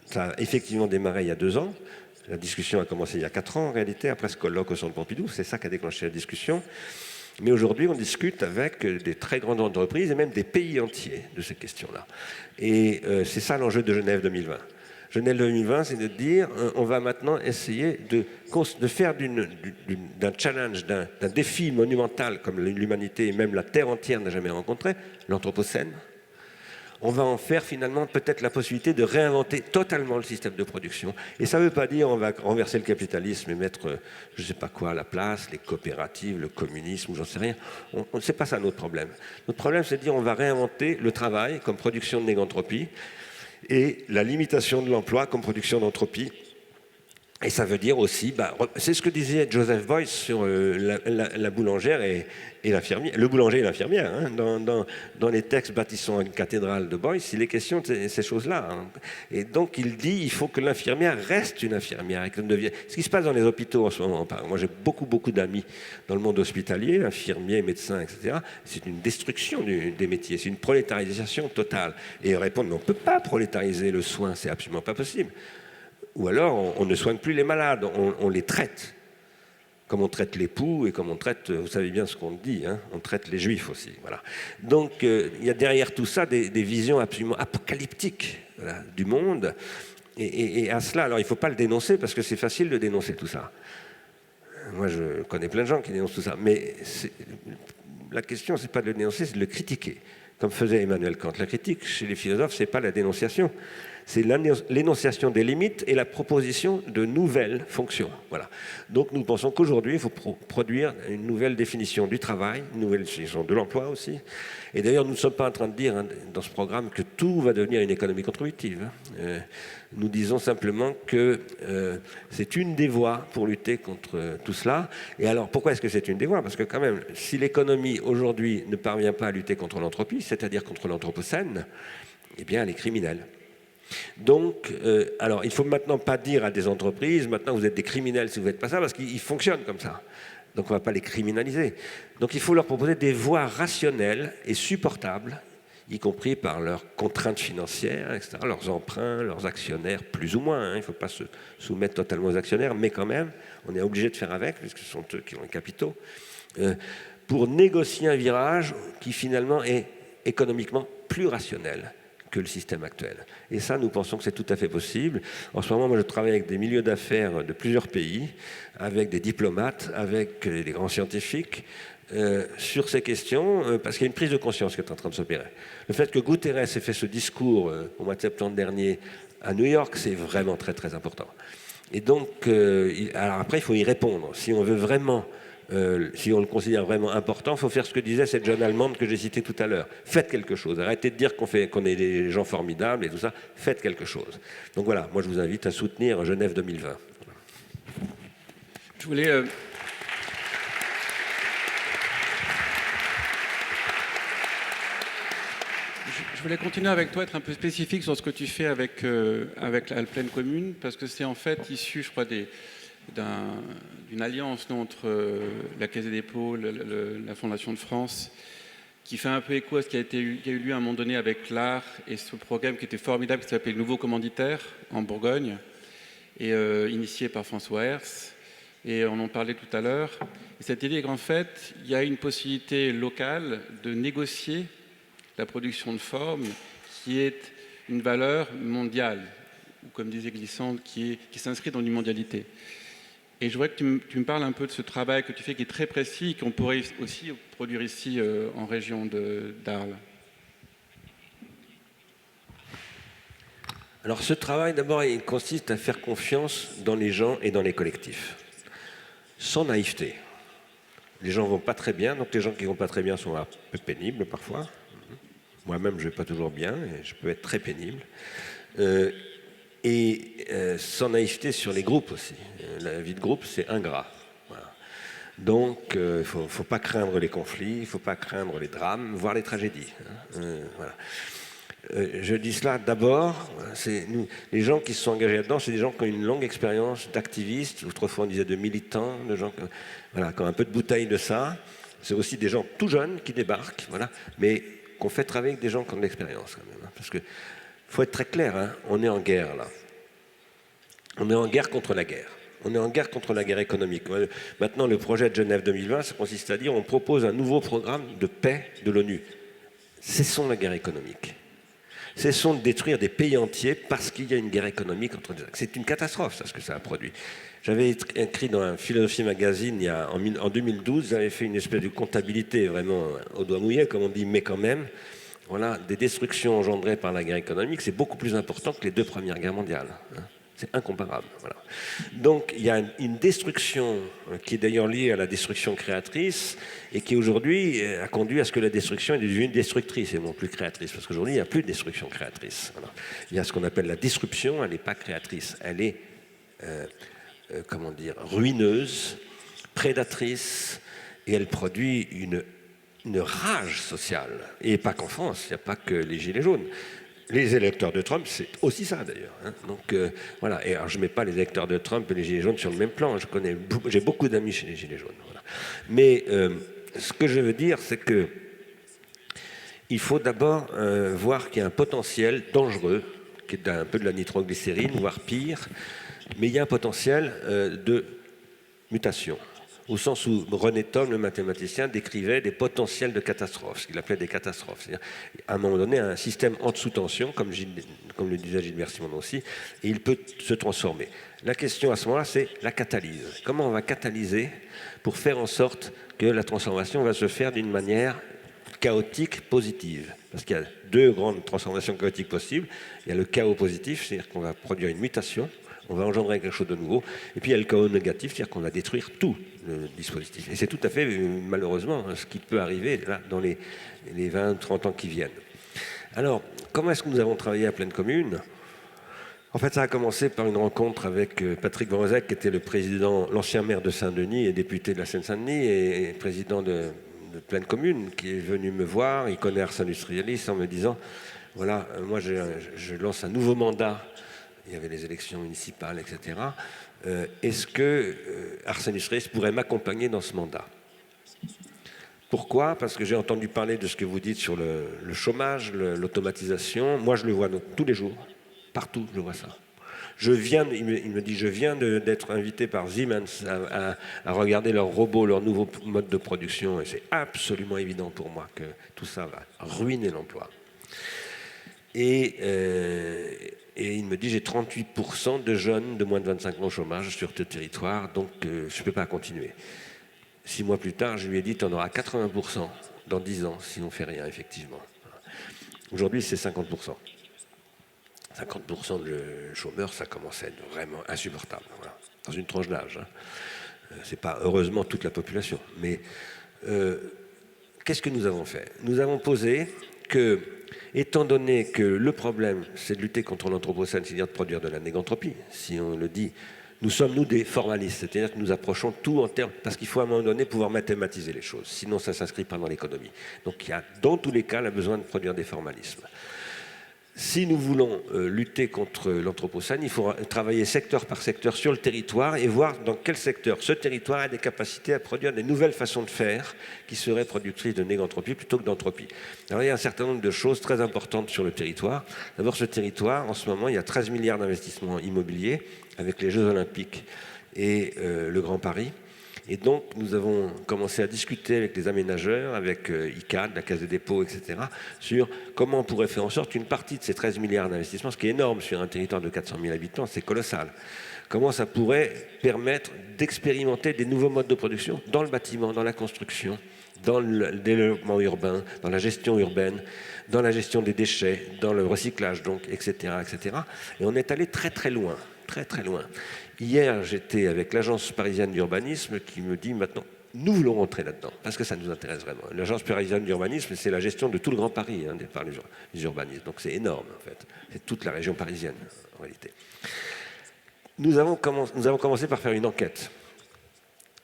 ça a effectivement démarré il y a 2 ans. La discussion a commencé il y a 4 ans en réalité, après ce colloque au Centre Pompidou. C'est ça qui a déclenché la discussion. Mais aujourd'hui, on discute avec des très grandes entreprises et même des pays entiers de ces questions-là. Et c'est ça l'enjeu de Genève 2020. Genève 2020, c'est de dire on va maintenant essayer de faire d'un challenge, d'un défi monumental comme l'humanité et même la Terre entière n'a jamais rencontré, l'Anthropocène. On va en faire finalement peut-être la possibilité de réinventer totalement le système de production. Et ça ne veut pas dire on va renverser le capitalisme et mettre je ne sais pas quoi à la place, les coopératives, le communisme, j'en sais rien. C'est pas ça notre problème. Notre problème, c'est de dire on va réinventer le travail comme production de négantropie et la limitation de l'emploi comme production d'entropie. Et ça veut dire aussi, c'est ce que disait Joseph Beuys sur la boulangère et l'infirmière, le boulanger et l'infirmière. Hein, dans les textes bâtissant une cathédrale de Beuys, il est question de ces choses-là. Hein. Et donc il dit il faut que l'infirmière reste une infirmière. Et ce qui se passe dans les hôpitaux en ce moment, moi j'ai beaucoup d'amis dans le monde hospitalier, infirmiers, médecins, etc. C'est une destruction des métiers, c'est une prolétarisation totale. Et ils répondent, mais on ne peut pas prolétariser le soin, c'est absolument pas possible. Ou alors, on ne soigne plus les malades, on les traite. Comme on traite l'époux et comme on traite, vous savez bien ce qu'on dit, hein, on traite les juifs aussi. Voilà. Donc, il y a derrière tout ça des visions absolument apocalyptiques du monde. Et à cela, alors il ne faut pas le dénoncer parce que c'est facile de dénoncer tout ça. Moi, je connais plein de gens qui dénoncent tout ça. Mais la question, ce n'est pas de le dénoncer, c'est de le critiquer. Comme faisait Emmanuel Kant. La critique, chez les philosophes, ce n'est pas la dénonciation. c'est l'énonciation des limites et la proposition de nouvelles fonctions. Voilà. Donc nous pensons qu'aujourd'hui, il faut produire une nouvelle définition du travail, une nouvelle définition de l'emploi aussi. Et d'ailleurs, nous ne sommes pas en train de dire dans ce programme que tout va devenir une économie contributive. Nous disons simplement que c'est une des voies pour lutter contre tout cela. Et alors, pourquoi est-ce que c'est une des voies? Parce que quand même, si l'économie aujourd'hui ne parvient pas à lutter contre l'entropie, c'est-à-dire contre l'anthropocène, eh bien, elle est criminelle. Donc, alors, il ne faut maintenant pas dire à des entreprises, maintenant vous êtes des criminels si vous ne faites pas ça, parce qu'ils fonctionnent comme ça. Donc, on ne va pas les criminaliser. Donc, il faut leur proposer des voies rationnelles et supportables, y compris par leurs contraintes financières, etc., leurs emprunts, leurs actionnaires, plus ou moins. Il ne faut pas se soumettre totalement aux actionnaires, mais quand même, on est obligé de faire avec, puisque ce sont eux qui ont les capitaux, pour négocier un virage qui finalement est économiquement plus rationnel que le système actuel. Et ça, nous pensons que c'est tout à fait possible. En ce moment, moi, je travaille avec des milieux d'affaires de plusieurs pays, avec des diplomates, avec des grands scientifiques, sur ces questions, parce qu'il y a une prise de conscience qui est en train de s'opérer. Le fait que Guterres ait fait ce discours au mois de septembre dernier à New York, c'est vraiment très, très important. Et donc, alors après, il faut y répondre. Si on veut vraiment... si on le considère vraiment important, il faut faire ce que disait cette jeune Allemande que j'ai citée tout à l'heure. Faites quelque chose. Arrêtez de dire qu'on est des gens formidables et tout ça. Faites quelque chose. Donc voilà, moi je vous invite à soutenir Genève 2020. Je voulais... Je voulais continuer avec toi, être un peu spécifique sur ce que tu fais avec la Pleine Commune, parce que c'est en fait issu, je crois, d'une alliance entre la Caisse des dépôts, la Fondation de France, qui fait un peu écho à ce qui a eu lieu à un moment donné avec l'art et ce programme qui était formidable, qui s'appelait Le Nouveau Commanditaire en Bourgogne, et initié par François Hers, et on en parlait tout à l'heure. Et cette idée qu'en fait, il y a une possibilité locale de négocier la production de formes qui est une valeur mondiale, ou comme disait Glissante, qui s'inscrit dans une mondialité. Et je voudrais que tu me parles un peu de ce travail que tu fais qui est très précis et qu'on pourrait aussi produire ici en région d'Arles. Alors ce travail, d'abord, il consiste à faire confiance dans les gens et dans les collectifs, sans naïveté. Les gens ne vont pas très bien, donc les gens qui ne vont pas très bien sont un peu pénibles parfois. Moi-même, je ne vais pas toujours bien, et je peux être très pénible. Sans naïveté sur les groupes aussi. La vie de groupe, c'est ingrat. Voilà. Donc, il ne faut pas craindre les conflits, il ne faut pas craindre les drames, voire les tragédies. Voilà. Je dis cela d'abord, les gens qui se sont engagés là-dedans, c'est des gens qui ont une longue expérience d'activistes, autrefois on disait de militants, de gens qui ont un peu de bouteille de ça. C'est aussi des gens tout jeunes qui débarquent, voilà, mais qu'on fait travailler avec des gens qui ont de l'expérience quand même. Parce que faut être très clair, on est en guerre là. On est en guerre contre la guerre. On est en guerre contre la guerre économique. Maintenant, le projet de Genève 2020, ça consiste à dire on propose un nouveau programme de paix de l'ONU. Cessons la guerre économique. Cessons de détruire des pays entiers parce qu'il y a une guerre économique entre des... C'est une catastrophe, ça, ce que ça a produit. J'avais écrit dans un Philosophie Magazine en 2012, j'avais fait une espèce de comptabilité vraiment au doigt mouillé, comme on dit, mais quand même. Voilà, des destructions engendrées par la guerre économique, c'est beaucoup plus important que les 2 premières guerres mondiales. C'est incomparable. Voilà. Donc il y a une destruction qui est d'ailleurs liée à la destruction créatrice et qui aujourd'hui a conduit à ce que la destruction est devenue destructrice et non plus créatrice. Parce qu'aujourd'hui, il n'y a plus de destruction créatrice. Voilà. Il y a ce qu'on appelle la disruption, elle n'est pas créatrice, elle est ruineuse, prédatrice, et elle produit une rage sociale. Et pas qu'en France, il n'y a pas que les gilets jaunes. Les électeurs de Trump, c'est aussi ça d'ailleurs. Donc voilà. Et alors je ne mets pas les électeurs de Trump et les gilets jaunes sur le même plan. J'ai beaucoup d'amis chez les gilets jaunes. Voilà. Mais ce que je veux dire, c'est que il faut d'abord voir qu'il y a un potentiel dangereux, qui est un peu de la nitroglycérine, voire pire, mais il y a un potentiel de mutation. Au sens où René Thom, le mathématicien, décrivait des potentiels de catastrophes, ce qu'il appelait des catastrophes. C'est-à-dire, à un moment donné, un système en sous tension, comme le disait Gilbert Simon aussi, et il peut se transformer. La question à ce moment-là, c'est la catalyse. Comment on va catalyser pour faire en sorte que la transformation va se faire d'une manière chaotique positive. Parce qu'il y a deux grandes transformations chaotiques possibles. Il y a le chaos positif, c'est-à-dire qu'on va produire une mutation, on va engendrer quelque chose de nouveau. Et puis il y a le chaos négatif, c'est-à-dire qu'on va détruire tout le dispositif. Et c'est tout à fait, malheureusement, ce qui peut arriver là, dans les 20-30 ans qui viennent. Alors, comment est-ce que nous avons travaillé à Plaine Commune ? En fait, ça a commencé par une rencontre avec Patrick Vorozek, qui était l'ancien maire de Saint-Denis et député de la Seine-Saint-Denis et président de Plaine Commune, qui est venu me voir. Il connaît Ars Industrialis en me disant, voilà, moi je lance un nouveau mandat. Il y avait les élections municipales, etc. Est-ce que Ars Industrialis pourrait m'accompagner dans ce mandat ? Pourquoi ? Parce que j'ai entendu parler de ce que vous dites sur le chômage, l'automatisation. Moi, je le vois tous les jours. Partout, je vois ça. Il me dit, je viens d'être invité par Siemens à regarder leurs robots, leur nouveau mode de production. Et c'est absolument évident pour moi que tout ça va ruiner l'emploi. Et il me dit, j'ai 38% de jeunes de moins de 25 ans au chômage sur ce territoire, donc je ne peux pas continuer. 6 mois plus tard, je lui ai dit, tu en auras 80% dans 10 ans si on ne fait rien, effectivement. Aujourd'hui, c'est 50%. 50% de chômeurs, ça commence à être vraiment insupportable, voilà, dans une tranche d'âge. Ce n'est pas heureusement toute la population. Mais qu'est-ce que nous avons fait ? Nous avons posé que, étant donné que le problème, c'est de lutter contre l'anthropocène, c'est-à-dire de produire de la négantropie, si on le dit, nous sommes, nous, des formalistes, c'est-à-dire que nous approchons tout en termes, parce qu'il faut à un moment donné pouvoir mathématiser les choses, sinon ça ne s'inscrit pas dans l'économie. Donc il y a, dans tous les cas, le besoin de produire des formalismes. Si nous voulons lutter contre l'anthropocène, il faut travailler secteur par secteur sur le territoire et voir dans quel secteur ce territoire a des capacités à produire des nouvelles façons de faire qui seraient productrices de négantropie plutôt que d'entropie. Alors il y a un certain nombre de choses très importantes sur le territoire. D'abord, ce territoire, en ce moment, il y a 13 milliards d'investissements immobiliers avec les Jeux Olympiques et le Grand Paris. Et donc, nous avons commencé à discuter avec les aménageurs, avec ICAD, la Caisse des dépôts, etc., sur comment on pourrait faire en sorte qu'une partie de ces 13 milliards d'investissements, ce qui est énorme sur un territoire de 400 000 habitants, c'est colossal, comment ça pourrait permettre d'expérimenter des nouveaux modes de production dans le bâtiment, dans la construction, dans le développement urbain, dans la gestion urbaine, dans la gestion des déchets, dans le recyclage, donc, etc., etc. Et on est allé très, très loin, très, très loin. Hier, j'étais avec l'Agence parisienne d'urbanisme qui me dit maintenant, nous voulons rentrer là-dedans, parce que ça nous intéresse vraiment. L'Agence parisienne d'urbanisme, c'est la gestion de tout le Grand Paris par les urbanistes. Donc c'est énorme, en fait. C'est toute la région parisienne, en réalité. Nous avons commencé par faire une enquête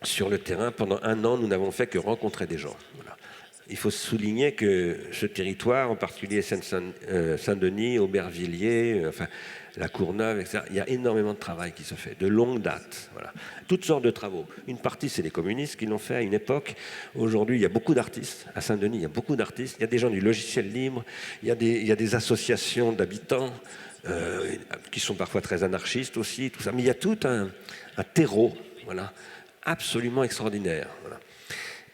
sur le terrain. Pendant 1 an, nous n'avons fait que rencontrer des gens. Voilà. Il faut souligner que ce territoire, en particulier Saint-Denis, Aubervilliers, la Courneuve, etc., il y a énormément de travail qui se fait, de longue date. Voilà. Toutes sortes de travaux. Une partie, c'est les communistes qui l'ont fait à une époque. Aujourd'hui, il y a beaucoup d'artistes. À Saint-Denis, il y a beaucoup d'artistes. Il y a des gens du logiciel libre. Il y a des associations d'habitants qui sont parfois très anarchistes aussi. Tout ça. Mais il y a tout un terreau, voilà, absolument extraordinaire. Voilà.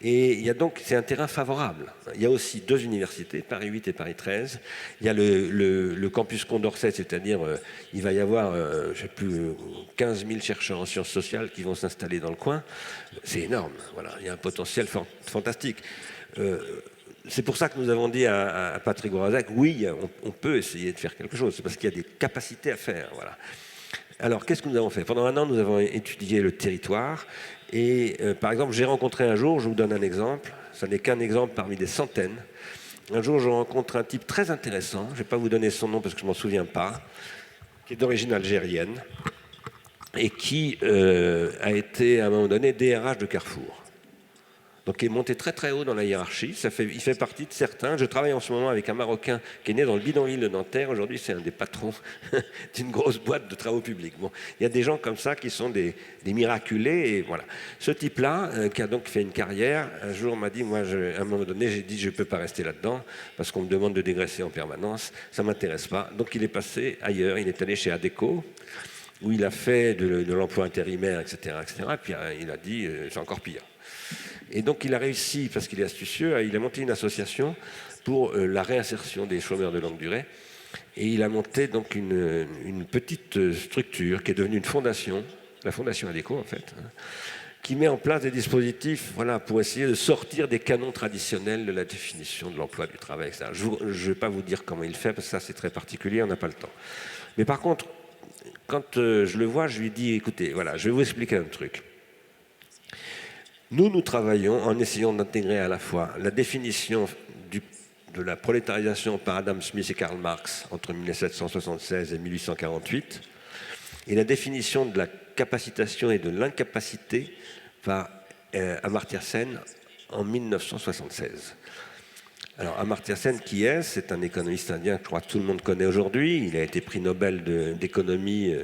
Et il y a donc, c'est un terrain favorable. Il y a aussi 2 universités, Paris 8 et Paris 13. Il y a le campus Condorcet, c'est-à-dire il va y avoir, je ne sais plus, 15 000 chercheurs en sciences sociales qui vont s'installer dans le coin. C'est énorme, voilà. Il y a un potentiel fantastique. C'est pour ça que nous avons dit à Patrick Vorozek, oui, on peut essayer de faire quelque chose, c'est parce qu'il y a des capacités à faire, voilà. Alors, qu'est-ce que nous avons fait ? Pendant 1 an, nous avons étudié le territoire. Et par exemple, j'ai rencontré un jour, je vous donne un exemple, ça n'est qu'un exemple parmi des centaines. Un jour, je rencontre un type très intéressant, je ne vais pas vous donner son nom parce que je ne m'en souviens pas, qui est d'origine algérienne et qui a été à un moment donné DRH de Carrefour. Donc il est monté très très haut dans la hiérarchie, il fait partie de certains. Je travaille en ce moment avec un Marocain qui est né dans le bidonville de Nanterre. Aujourd'hui, c'est un des patrons d'une grosse boîte de travaux publics. Bon, il y a des gens comme ça qui sont des miraculés. Et voilà. Ce type-là, qui a donc fait une carrière, un jour m'a dit, moi, à un moment donné, j'ai dit, je ne peux pas rester là-dedans parce qu'on me demande de dégraisser en permanence. Ça ne m'intéresse pas. Donc il est passé ailleurs. Il est allé chez Adecco, où il a fait de l'emploi intérimaire, etc., etc. Et puis il a dit, c'est encore pire. Et donc il a réussi, parce qu'il est astucieux, il a monté une association pour la réinsertion des chômeurs de longue durée. Et il a monté donc une petite structure qui est devenue une fondation, la fondation Adecco en fait, qui met en place des dispositifs pour essayer de sortir des canons traditionnels de la définition de l'emploi du travail, etc. Je ne vais pas vous dire comment il fait, parce que ça c'est très particulier, on n'a pas le temps. Mais par contre, quand je le vois, je lui dis, écoutez, voilà, je vais vous expliquer un truc. Nous travaillons en essayant d'intégrer à la fois la définition de la prolétarisation par Adam Smith et Karl Marx entre 1776 et 1848, et la définition de la capacitation et de l'incapacité par Amartya Sen en 1976. Alors Amartya Sen, qui est? C'est un économiste indien que je crois que tout le monde connaît aujourd'hui. Il a été prix Nobel d'économie.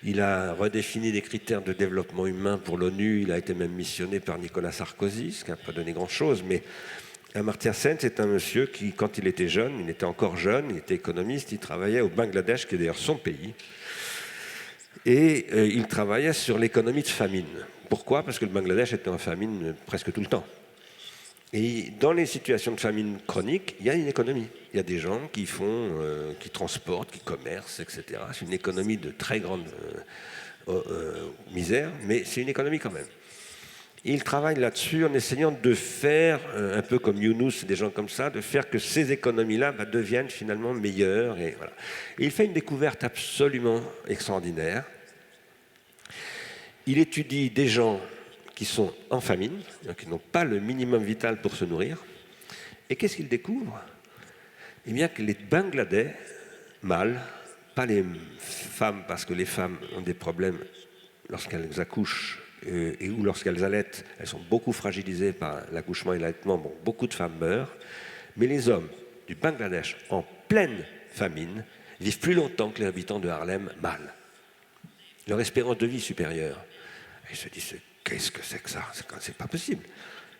Il a redéfini des critères de développement humain pour l'ONU. Il a été même missionné par Nicolas Sarkozy, ce qui n'a pas donné grand-chose. Mais Amartya Sen, c'est un monsieur qui, quand il était jeune, il était encore jeune, il était économiste, il travaillait au Bangladesh, qui est d'ailleurs son pays. Et il travaillait sur l'économie de famine. Pourquoi? Parce que le Bangladesh était en famine presque tout le temps. Et dans les situations de famine chronique, il y a une économie. Il y a des gens qui qui transportent, qui commercent, etc. C'est une économie de très grande misère, mais c'est une économie quand même. Et il travaille là-dessus en essayant de faire, un peu comme Younous, des gens comme ça, de faire que ces économies-là deviennent finalement meilleures. Et voilà. Et il fait une découverte absolument extraordinaire. Il étudie des gens qui sont en famine, qui n'ont pas le minimum vital pour se nourrir. Et qu'est-ce qu'il découvre? Eh bien que les Bangladais, mâles, pas les femmes, parce que les femmes ont des problèmes lorsqu'elles accouchent ou lorsqu'elles allaitent, elles sont beaucoup fragilisées par l'accouchement et l'allaitement, bon, beaucoup de femmes meurent. Mais les hommes du Bangladesh, en pleine famine, vivent plus longtemps que les habitants de Harlem, mâles. Leur espérance de vie est supérieure. Et je dis, qu'est-ce que c'est que ça? C'est pas possible.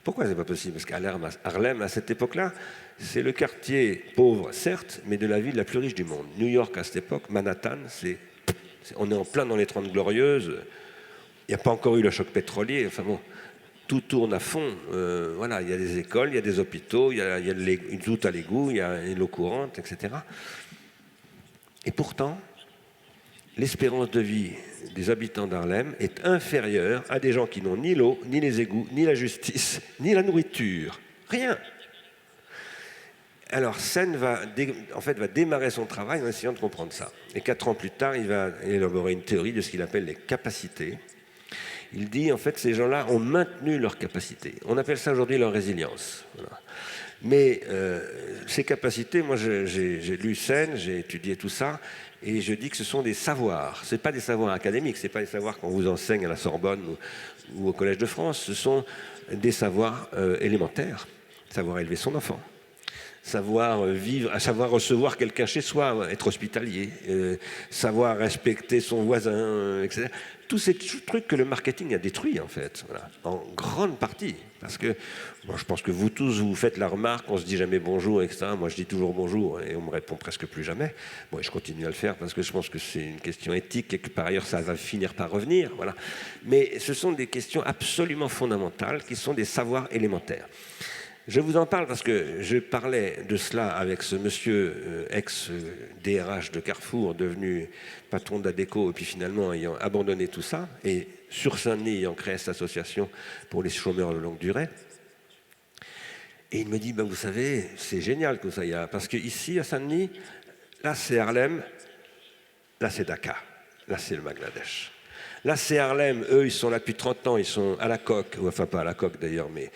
Pourquoi c'est pas possible? Parce qu'Harlem, à cette époque-là, c'est le quartier pauvre, certes, mais de la ville la plus riche du monde. New York, à cette époque, Manhattan, on est en plein dans les 30 Glorieuses. Il n'y a pas encore eu le choc pétrolier. Enfin bon, tout tourne à fond. Voilà, il y a des écoles, il y a des hôpitaux, il y a une soute à l'égout, il y a l'eau courante, etc. Et pourtant, l'espérance de vie des habitants d'Harlem est inférieure à des gens qui n'ont ni l'eau, ni les égouts, ni la justice, ni la nourriture. Rien. Alors Sen va démarrer son travail en essayant de comprendre ça. Et 4 ans plus tard, il va élaborer une théorie de ce qu'il appelle les capacités. Il dit, en fait, ces gens-là ont maintenu leurs capacités. On appelle ça aujourd'hui leur résilience. Voilà. Mais ces capacités, moi j'ai lu Sen, j'ai étudié tout ça, et je dis que ce sont des savoirs. Ce n'est pas des savoirs académiques, ce n'est pas des savoirs qu'on vous enseigne à la Sorbonne ou au Collège de France, ce sont des savoirs élémentaires. Savoir élever son enfant, savoir vivre, savoir recevoir quelqu'un chez soi, être hospitalier, savoir respecter son voisin, etc. Tous ces trucs que le marketing a détruits, en fait, voilà, en grande partie. Parce que, moi, je pense que vous tous, vous faites la remarque, on se dit jamais bonjour, etc. Moi, je dis toujours bonjour et on me répond presque plus jamais. Bon, et je continue à le faire parce que je pense que c'est une question éthique et que par ailleurs, ça va finir par revenir. Voilà. Mais ce sont des questions absolument fondamentales qui sont des savoirs élémentaires. Je vous en parle parce que je parlais de cela avec ce monsieur ex-DRH de Carrefour, devenu patron d'Adecco, et puis finalement ayant abandonné tout ça, et sur Saint-Denis ayant créé cette association pour les chômeurs de longue durée. Et il me dit, vous savez, c'est génial que ça y a, parce qu'ici, à Saint-Denis, là c'est Harlem, là c'est Dhaka, là c'est le Bangladesh. Là, c'est Harlem, eux, ils sont là depuis 30 ans, ils sont à la coque, enfin pas à la coque d'ailleurs, mais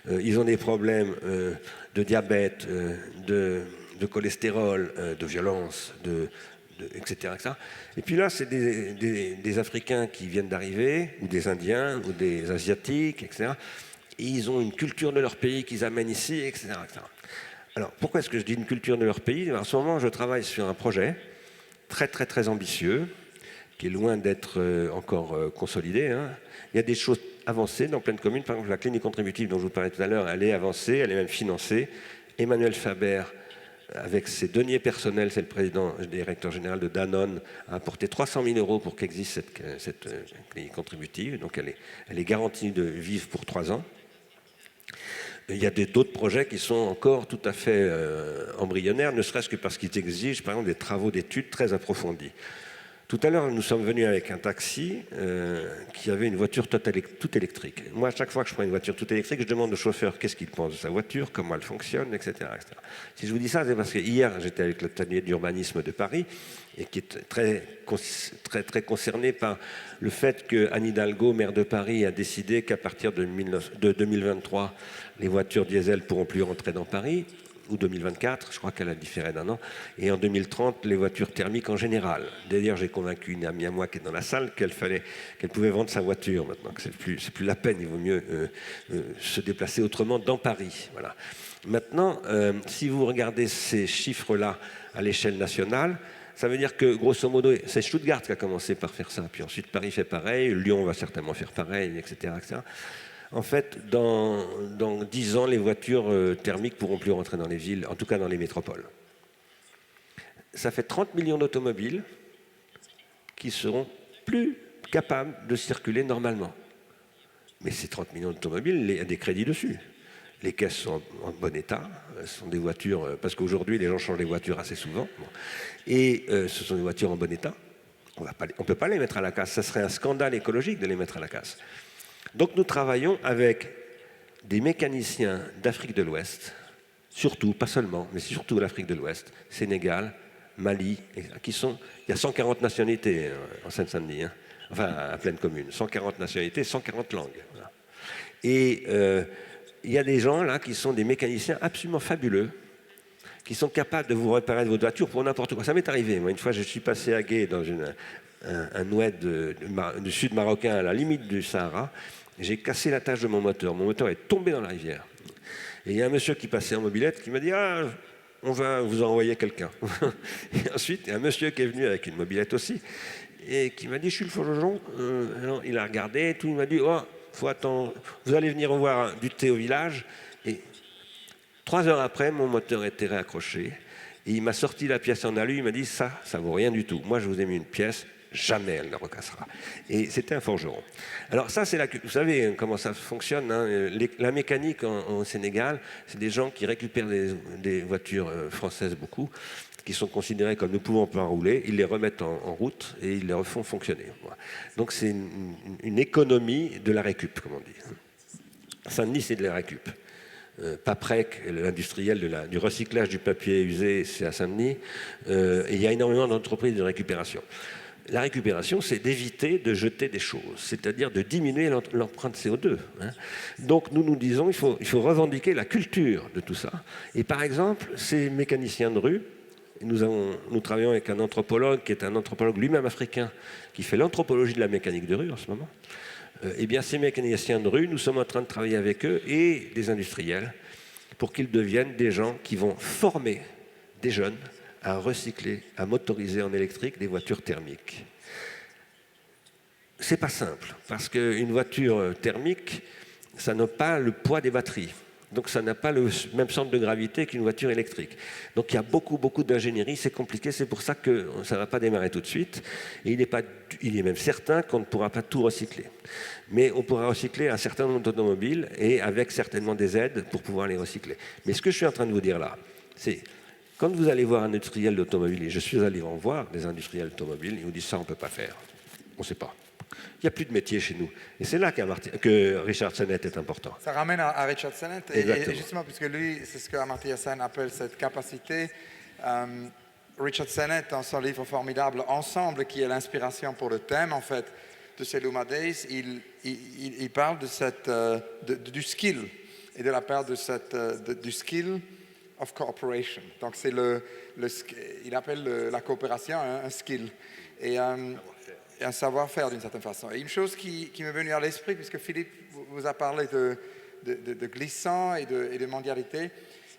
ils ont des problèmes de diabète, de cholestérol, de violence, etc., etc. Et puis là, c'est des Africains qui viennent d'arriver, ou des Indiens, ou des Asiatiques, etc. Et ils ont une culture de leur pays qu'ils amènent ici, etc., etc. Alors, pourquoi est-ce que je dis une culture de leur pays? En ce moment, je travaille sur un projet très, très, très ambitieux, qui est loin d'être encore consolidé. Hein. Il y a des choses avancées dans plein de communes. Par exemple, la clinique contributive dont je vous parlais tout à l'heure, elle est avancée, elle est même financée. Emmanuel Faber, avec ses deniers personnels, c'est le président directeur général de Danone, a apporté 300 000 € pour qu'existe cette clinique contributive. Donc elle est garantie de vivre pour 3 ans. Il y a d'autres projets qui sont encore tout à fait embryonnaires, ne serait-ce que parce qu'ils exigent, par exemple, des travaux d'études très approfondis. Tout à l'heure, nous sommes venus avec un taxi qui avait une voiture toute électrique. Moi, à chaque fois que je prends une voiture toute électrique, je demande au chauffeur qu'est-ce qu'il pense de sa voiture, comment elle fonctionne, etc., etc. Si je vous dis ça, c'est parce que hier, j'étais avec l'atelier d'urbanisme de Paris, et qui est très concerné par le fait que Anne Hidalgo, maire de Paris, a décidé qu'à partir de 2023, les voitures diesel pourront plus rentrer dans Paris, ou 2024, je crois qu'elle a différé d'un an, et en 2030, les voitures thermiques en général. D'ailleurs, j'ai convaincu une amie à moi qui est dans la salle qu'elle pouvait vendre sa voiture maintenant, que c'est plus la peine, il vaut mieux se déplacer autrement dans Paris. Voilà. Maintenant, si vous regardez ces chiffres-là à l'échelle nationale, ça veut dire que, grosso modo, c'est Stuttgart qui a commencé par faire ça, puis ensuite Paris fait pareil, Lyon va certainement faire pareil, etc., etc. En fait, dans 10 ans, les voitures thermiques ne pourront plus rentrer dans les villes, en tout cas dans les métropoles. Ça fait 30 millions d'automobiles qui seront plus capables de circuler normalement. Mais ces 30 millions d'automobiles, il y a des crédits dessus. Les caisses sont en bon état, ce sont des voitures, parce qu'aujourd'hui les gens changent les voitures assez souvent, et ce sont des voitures en bon état. On ne peut pas les mettre à la casse, ça serait un scandale écologique de les mettre à la casse. Donc nous travaillons avec des mécaniciens d'Afrique de l'Ouest, surtout, pas seulement, mais surtout l'Afrique de l'Ouest, Sénégal, Mali, il y a 140 nationalités en Seine-Saint-Denis, hein, enfin à pleine commune, 140 nationalités, 140 langues. Voilà. Et il y a des gens là qui sont des mécaniciens absolument fabuleux, qui sont capables de vous réparer votre voiture pour n'importe quoi. Ça m'est arrivé, moi une fois je suis passé à Gué dans un oued du sud marocain à la limite du Sahara, j'ai cassé la tâche de mon moteur est tombé dans la rivière. Et il y a un monsieur qui passait en mobilette qui m'a dit « Ah, on va vous envoyer quelqu'un. » Et ensuite, il y a un monsieur qui est venu avec une mobilette aussi, et qui m'a dit « Je suis le forgeron. » Il a regardé, tout, il m'a dit « Oh, faut attendre, vous allez venir voir du thé au village. » Et 3 heures après, mon moteur était réaccroché, et il m'a sorti la pièce en alu, il m'a dit « Ça vaut rien du tout. Moi, je vous ai mis une pièce, jamais elle ne recassera. » Et c'était un forgeron. Alors ça, vous savez comment ça fonctionne, hein. La mécanique au Sénégal, c'est des gens qui récupèrent des voitures françaises beaucoup, qui sont considérées comme ne pouvant pas rouler, ils les remettent en route et ils les refont fonctionner. Voilà. Donc c'est une économie de la récup, comme on dit. Saint-Denis, c'est de la récup. Paprec, l'industriel du recyclage du papier usé, c'est à Saint-Denis. Et il y a énormément d'entreprises de récupération. La récupération, c'est d'éviter de jeter des choses, c'est-à-dire de diminuer l'empreinte CO2. Hein. Donc nous disons qu'il faut revendiquer la culture de tout ça. Et par exemple, ces mécaniciens de rue, nous travaillons avec un anthropologue qui est un anthropologue lui-même africain, qui fait l'anthropologie de la mécanique de rue en ce moment. Eh bien, ces mécaniciens de rue, nous sommes en train de travailler avec eux et des industriels pour qu'ils deviennent des gens qui vont former des jeunes à recycler, à motoriser en électrique des voitures thermiques. C'est pas simple, parce qu'une voiture thermique, ça n'a pas le poids des batteries. Donc ça n'a pas le même centre de gravité qu'une voiture électrique. Donc il y a beaucoup d'ingénierie, c'est compliqué, c'est pour ça que ça ne va pas démarrer tout de suite. Et il est même certain qu'on ne pourra pas tout recycler. Mais on pourra recycler un certain nombre d'automobiles et avec certainement des aides pour pouvoir les recycler. Mais ce que je suis en train de vous dire là, c'est quand vous allez voir un industriel d'automobile, et je suis allé en voir des industriels d'automobile, ils vous disent ça on ne peut pas faire, on ne sait pas. Il n'y a plus de métier chez nous. Et c'est là que Richard Sennett est important. Ça ramène à Richard Sennett. Et justement, puisque lui, c'est ce qu'Amartya Sen appelle cette capacité. Richard Sennett, dans son livre formidable Ensemble, qui est l'inspiration pour le thème, en fait, de ces Luma Days, il parle du skill et de la part du skill of cooperation. Donc, c'est il appelle la coopération un skill. Et un savoir-faire d'une certaine façon. Et une chose qui m'est venue à l'esprit, puisque Philippe vous a parlé de glissant et de mondialité,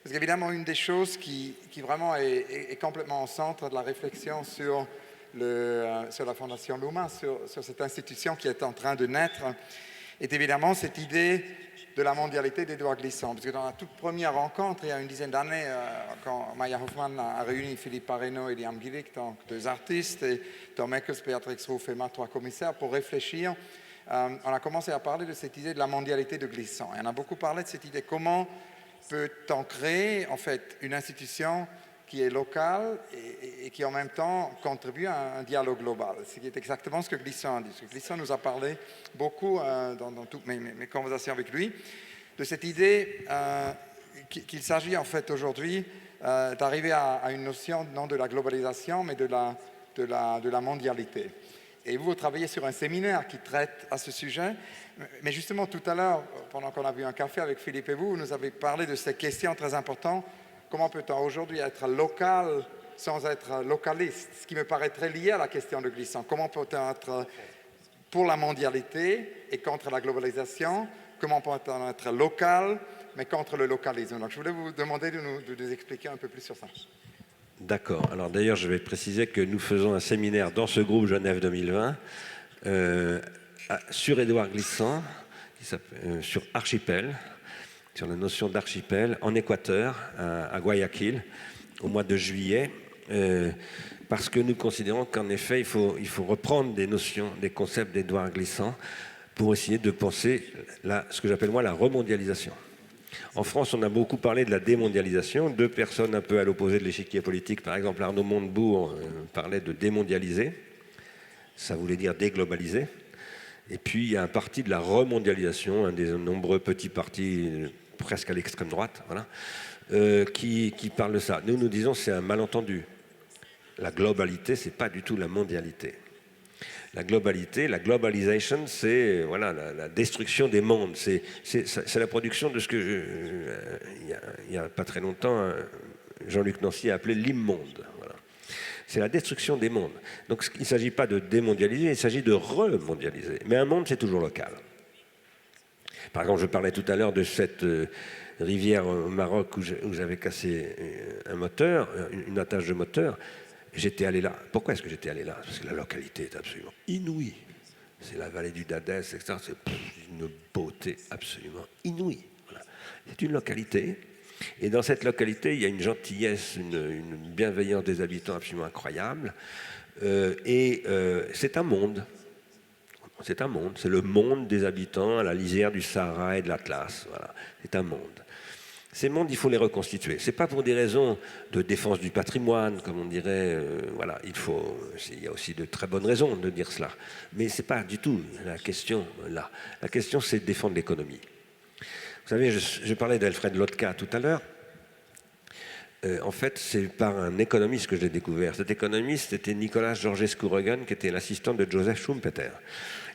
parce qu'évidemment, une des choses qui vraiment est complètement au centre de la réflexion sur la Fondation Luma, sur cette institution qui est en train de naître, est évidemment cette idée de la mondialité des droits glissants. Parce que dans la toute première rencontre, il y a une dizaine d'années, quand Maya Hoffman a réuni Philippe Parreno et Liam Gillick, donc 2 artistes, et Tom Eccles, Béatrix Ruff et moi, 3 commissaires, pour réfléchir, on a commencé à parler de cette idée de la mondialité de glissant. Et on a beaucoup parlé de cette idée, comment peut-on créer en fait une institution qui est local et qui en même temps contribue à un dialogue global. C'est exactement ce que Glissant a dit. Glissant nous a parlé beaucoup dans toutes mes conversations avec lui de cette idée qu'il s'agit en fait aujourd'hui d'arriver à une notion non de la globalisation mais de la mondialité. Et vous travaillez sur un séminaire qui traite à ce sujet. Mais justement, tout à l'heure, pendant qu'on a bu un café avec Philippe et vous nous avez parlé de ces questions très importantes. Comment peut-on aujourd'hui être local sans être localiste? Ce qui me paraît très lié à la question de Glissant. Comment peut-on être pour la mondialité et contre la globalisation? Comment peut-on être local mais contre le localisme? Donc, je voulais vous demander de nous expliquer un peu plus sur ça. D'accord. Alors d'ailleurs, je vais préciser que nous faisons un séminaire dans ce groupe Genève 2020 sur Édouard Glissant, sur Archipel, sur la notion d'archipel, en Équateur, à Guayaquil, au mois de juillet, parce que nous considérons qu'en effet, il faut reprendre des notions, des concepts d'Édouard Glissant pour essayer de penser ce que j'appelle moi la remondialisation. En France, on a beaucoup parlé de la démondialisation. Deux personnes un peu à l'opposé de l'échiquier politique, par exemple Arnaud Montebourg parlait de démondialiser. Ça voulait dire déglobaliser. Et puis il y a un parti de la remondialisation, un des nombreux petits partis presque à l'extrême droite, voilà, qui parle de ça. Nous disons que c'est un malentendu. La globalité, c'est pas du tout la mondialité. La globalité, la globalisation, c'est voilà, la destruction des mondes. C'est la production de ce que, il n'y a pas très longtemps, Jean-Luc Nancy a appelé l'immonde. Voilà. C'est la destruction des mondes. Donc il ne s'agit pas de démondialiser, il s'agit de remondialiser. Mais un monde, c'est toujours local. Par exemple, je parlais tout à l'heure de cette rivière au Maroc où j'avais cassé un moteur, une attache de moteur. J'étais allé là. Pourquoi est-ce que j'étais allé là? Parce que la localité est absolument inouïe. C'est la vallée du Dadès, etc. C'est une beauté absolument inouïe. Voilà. C'est une localité. Et dans cette localité, il y a une gentillesse, une bienveillance des habitants absolument incroyable. C'est un monde. C'est un monde. C'est le monde des habitants à la lisière du Sahara et de l'Atlas. Voilà. C'est un monde. Ces mondes, il faut les reconstituer. Ce n'est pas pour des raisons de défense du patrimoine, comme on dirait. Voilà, il y a aussi de très bonnes raisons de dire cela. Mais ce n'est pas du tout la question là. La question, c'est de défendre l'économie. Vous savez, je parlais d'Alfred Lotka tout à l'heure. En fait, c'est par un économiste que je l'ai découvert. Cet économiste était Nicolas Georgescu-Roegen, qui était l'assistant de Joseph Schumpeter.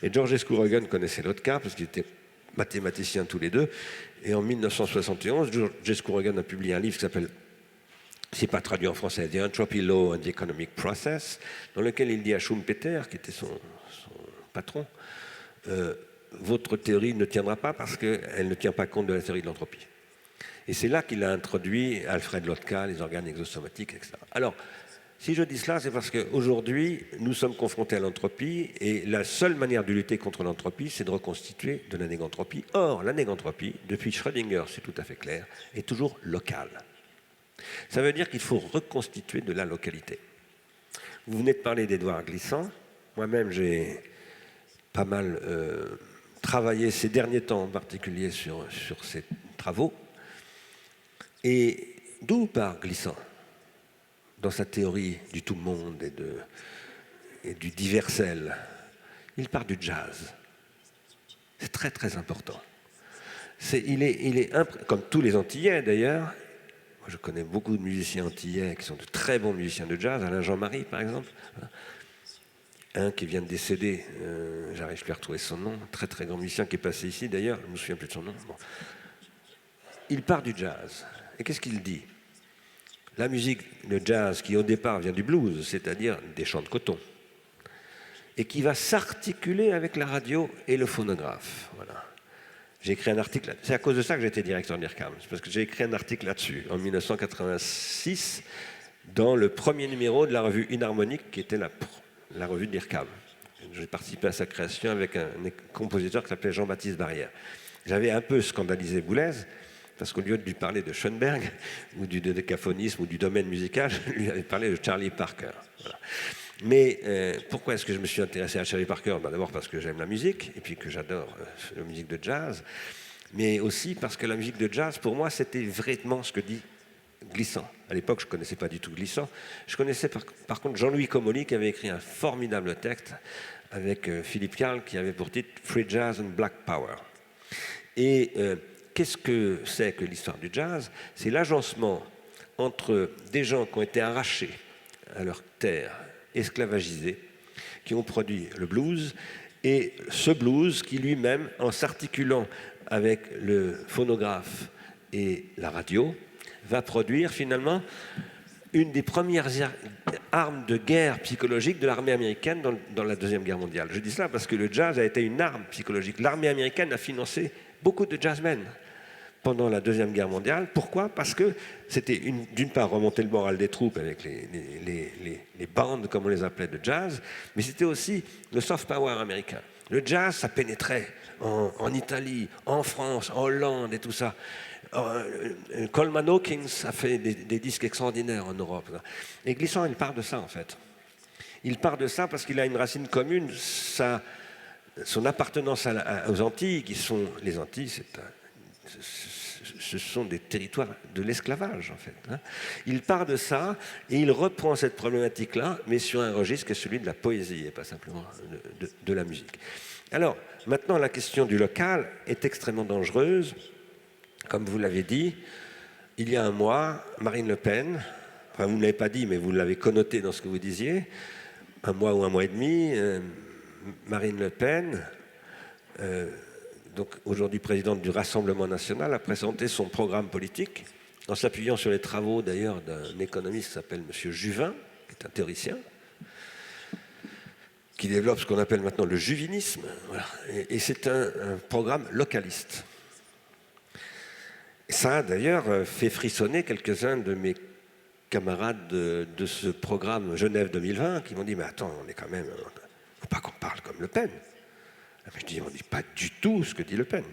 Et Georgescu-Roegen connaissait Lotka, parce qu'ils étaient mathématiciens tous les deux. Et en 1971, Georgescu-Roegen a publié un livre qui s'appelle, c'est pas traduit en français, The Entropy Law and the Economic Process, dans lequel il dit à Schumpeter, qui était son patron, votre théorie ne tiendra pas parce qu'elle ne tient pas compte de la théorie de l'entropie. Et c'est là qu'il a introduit Alfred Lotka, les organes exosomatiques, etc. Alors, si je dis cela, c'est parce qu'aujourd'hui, nous sommes confrontés à l'entropie et la seule manière de lutter contre l'entropie, c'est de reconstituer de la négantropie. Or, la négantropie, depuis Schrödinger, c'est tout à fait clair, est toujours locale. Ça veut dire qu'il faut reconstituer de la localité. Vous venez de parler d'Édouard Glissant. Moi-même, j'ai pas mal travaillé ces derniers temps, en particulier sur ces travaux. Et d'où part Glissant dans sa théorie du tout-monde et du diversel? Il part du jazz. C'est très très important. Il est comme tous les Antillais d'ailleurs. Moi, je connais beaucoup de musiciens antillais qui sont de très bons musiciens de jazz. Alain Jean-Marie par exemple. Un qui vient de décéder, j'arrive plus à retrouver son nom, un très très grand musicien qui est passé ici d'ailleurs, je ne me souviens plus de son nom. Bon. Il part du jazz. Et qu'est-ce qu'il dit? La musique, le jazz, qui au départ vient du blues, c'est-à-dire des chants de coton, et qui va s'articuler avec la radio et le phonographe. Voilà. J'ai écrit un article, c'est à cause de ça que j'étais directeur d'IRCAM, c'est parce que j'ai écrit un article là-dessus, en 1986, dans le premier numéro de la revue Inharmonique, qui était la revue d'IRCAM. J'ai participé à sa création avec un compositeur qui s'appelait Jean-Baptiste Barrière. J'avais un peu scandalisé Boulez, parce qu'au lieu de lui parler de Schoenberg, ou du décaphonisme, ou du domaine musical, je lui avais parlé de Charlie Parker. Voilà. Mais pourquoi est-ce que je me suis intéressé à Charlie Parker? D'abord parce que j'aime la musique, et puis que j'adore la musique de jazz, mais aussi parce que la musique de jazz, pour moi, c'était vraiment ce que dit Glissant. À l'époque, je ne connaissais pas du tout Glissant. Je connaissais par contre Jean-Louis Comolli qui avait écrit un formidable texte avec Philippe Carl qui avait pour titre Free Jazz and Black Power. Et qu'est-ce que c'est que l'histoire du jazz? C'est l'agencement entre des gens qui ont été arrachés à leur terre, esclavagisés, qui ont produit le blues, et ce blues qui lui-même, en s'articulant avec le phonographe et la radio, va produire finalement une des premières armes de guerre psychologique de l'armée américaine dans la Deuxième Guerre mondiale. Je dis cela parce que le jazz a été une arme psychologique. L'armée américaine a financé beaucoup de jazzmen pendant la Deuxième Guerre mondiale. Pourquoi? Parce que c'était d'une part remonter le moral des troupes avec les bandes, comme on les appelait, de jazz, mais c'était aussi le soft power américain. Le jazz, ça pénétrait en Italie, en France, en Hollande et tout ça. Coleman Hawkins a fait des disques extraordinaires en Europe. Et Glissant, il part de ça, en fait. Il part de ça parce qu'il a une racine commune. Son appartenance aux Antilles, qui sont les Antilles, ce sont des territoires de l'esclavage, en fait. Il part de ça et il reprend cette problématique-là, mais sur un registre qui est celui de la poésie et pas simplement de la musique. Alors, maintenant, la question du local est extrêmement dangereuse. Comme vous l'avez dit, il y a un mois, Marine Le Pen, enfin vous ne l'avez pas dit, mais vous l'avez connoté dans ce que vous disiez, un mois ou un mois et demi, Marine Le Pen, donc aujourd'hui présidente du Rassemblement national, a présenté son programme politique en s'appuyant sur les travaux d'ailleurs d'un économiste qui s'appelle M. Juvin, qui est un théoricien, qui développe ce qu'on appelle maintenant le juvinisme. Voilà. Et c'est un programme localiste. Ça a d'ailleurs fait frissonner quelques-uns de mes camarades de ce programme Genève 2020 qui m'ont dit « Mais attends, on est quand même... Il ne faut pas qu'on parle comme Le Pen. » Je dis « On ne dit pas du tout ce que dit Le Pen. »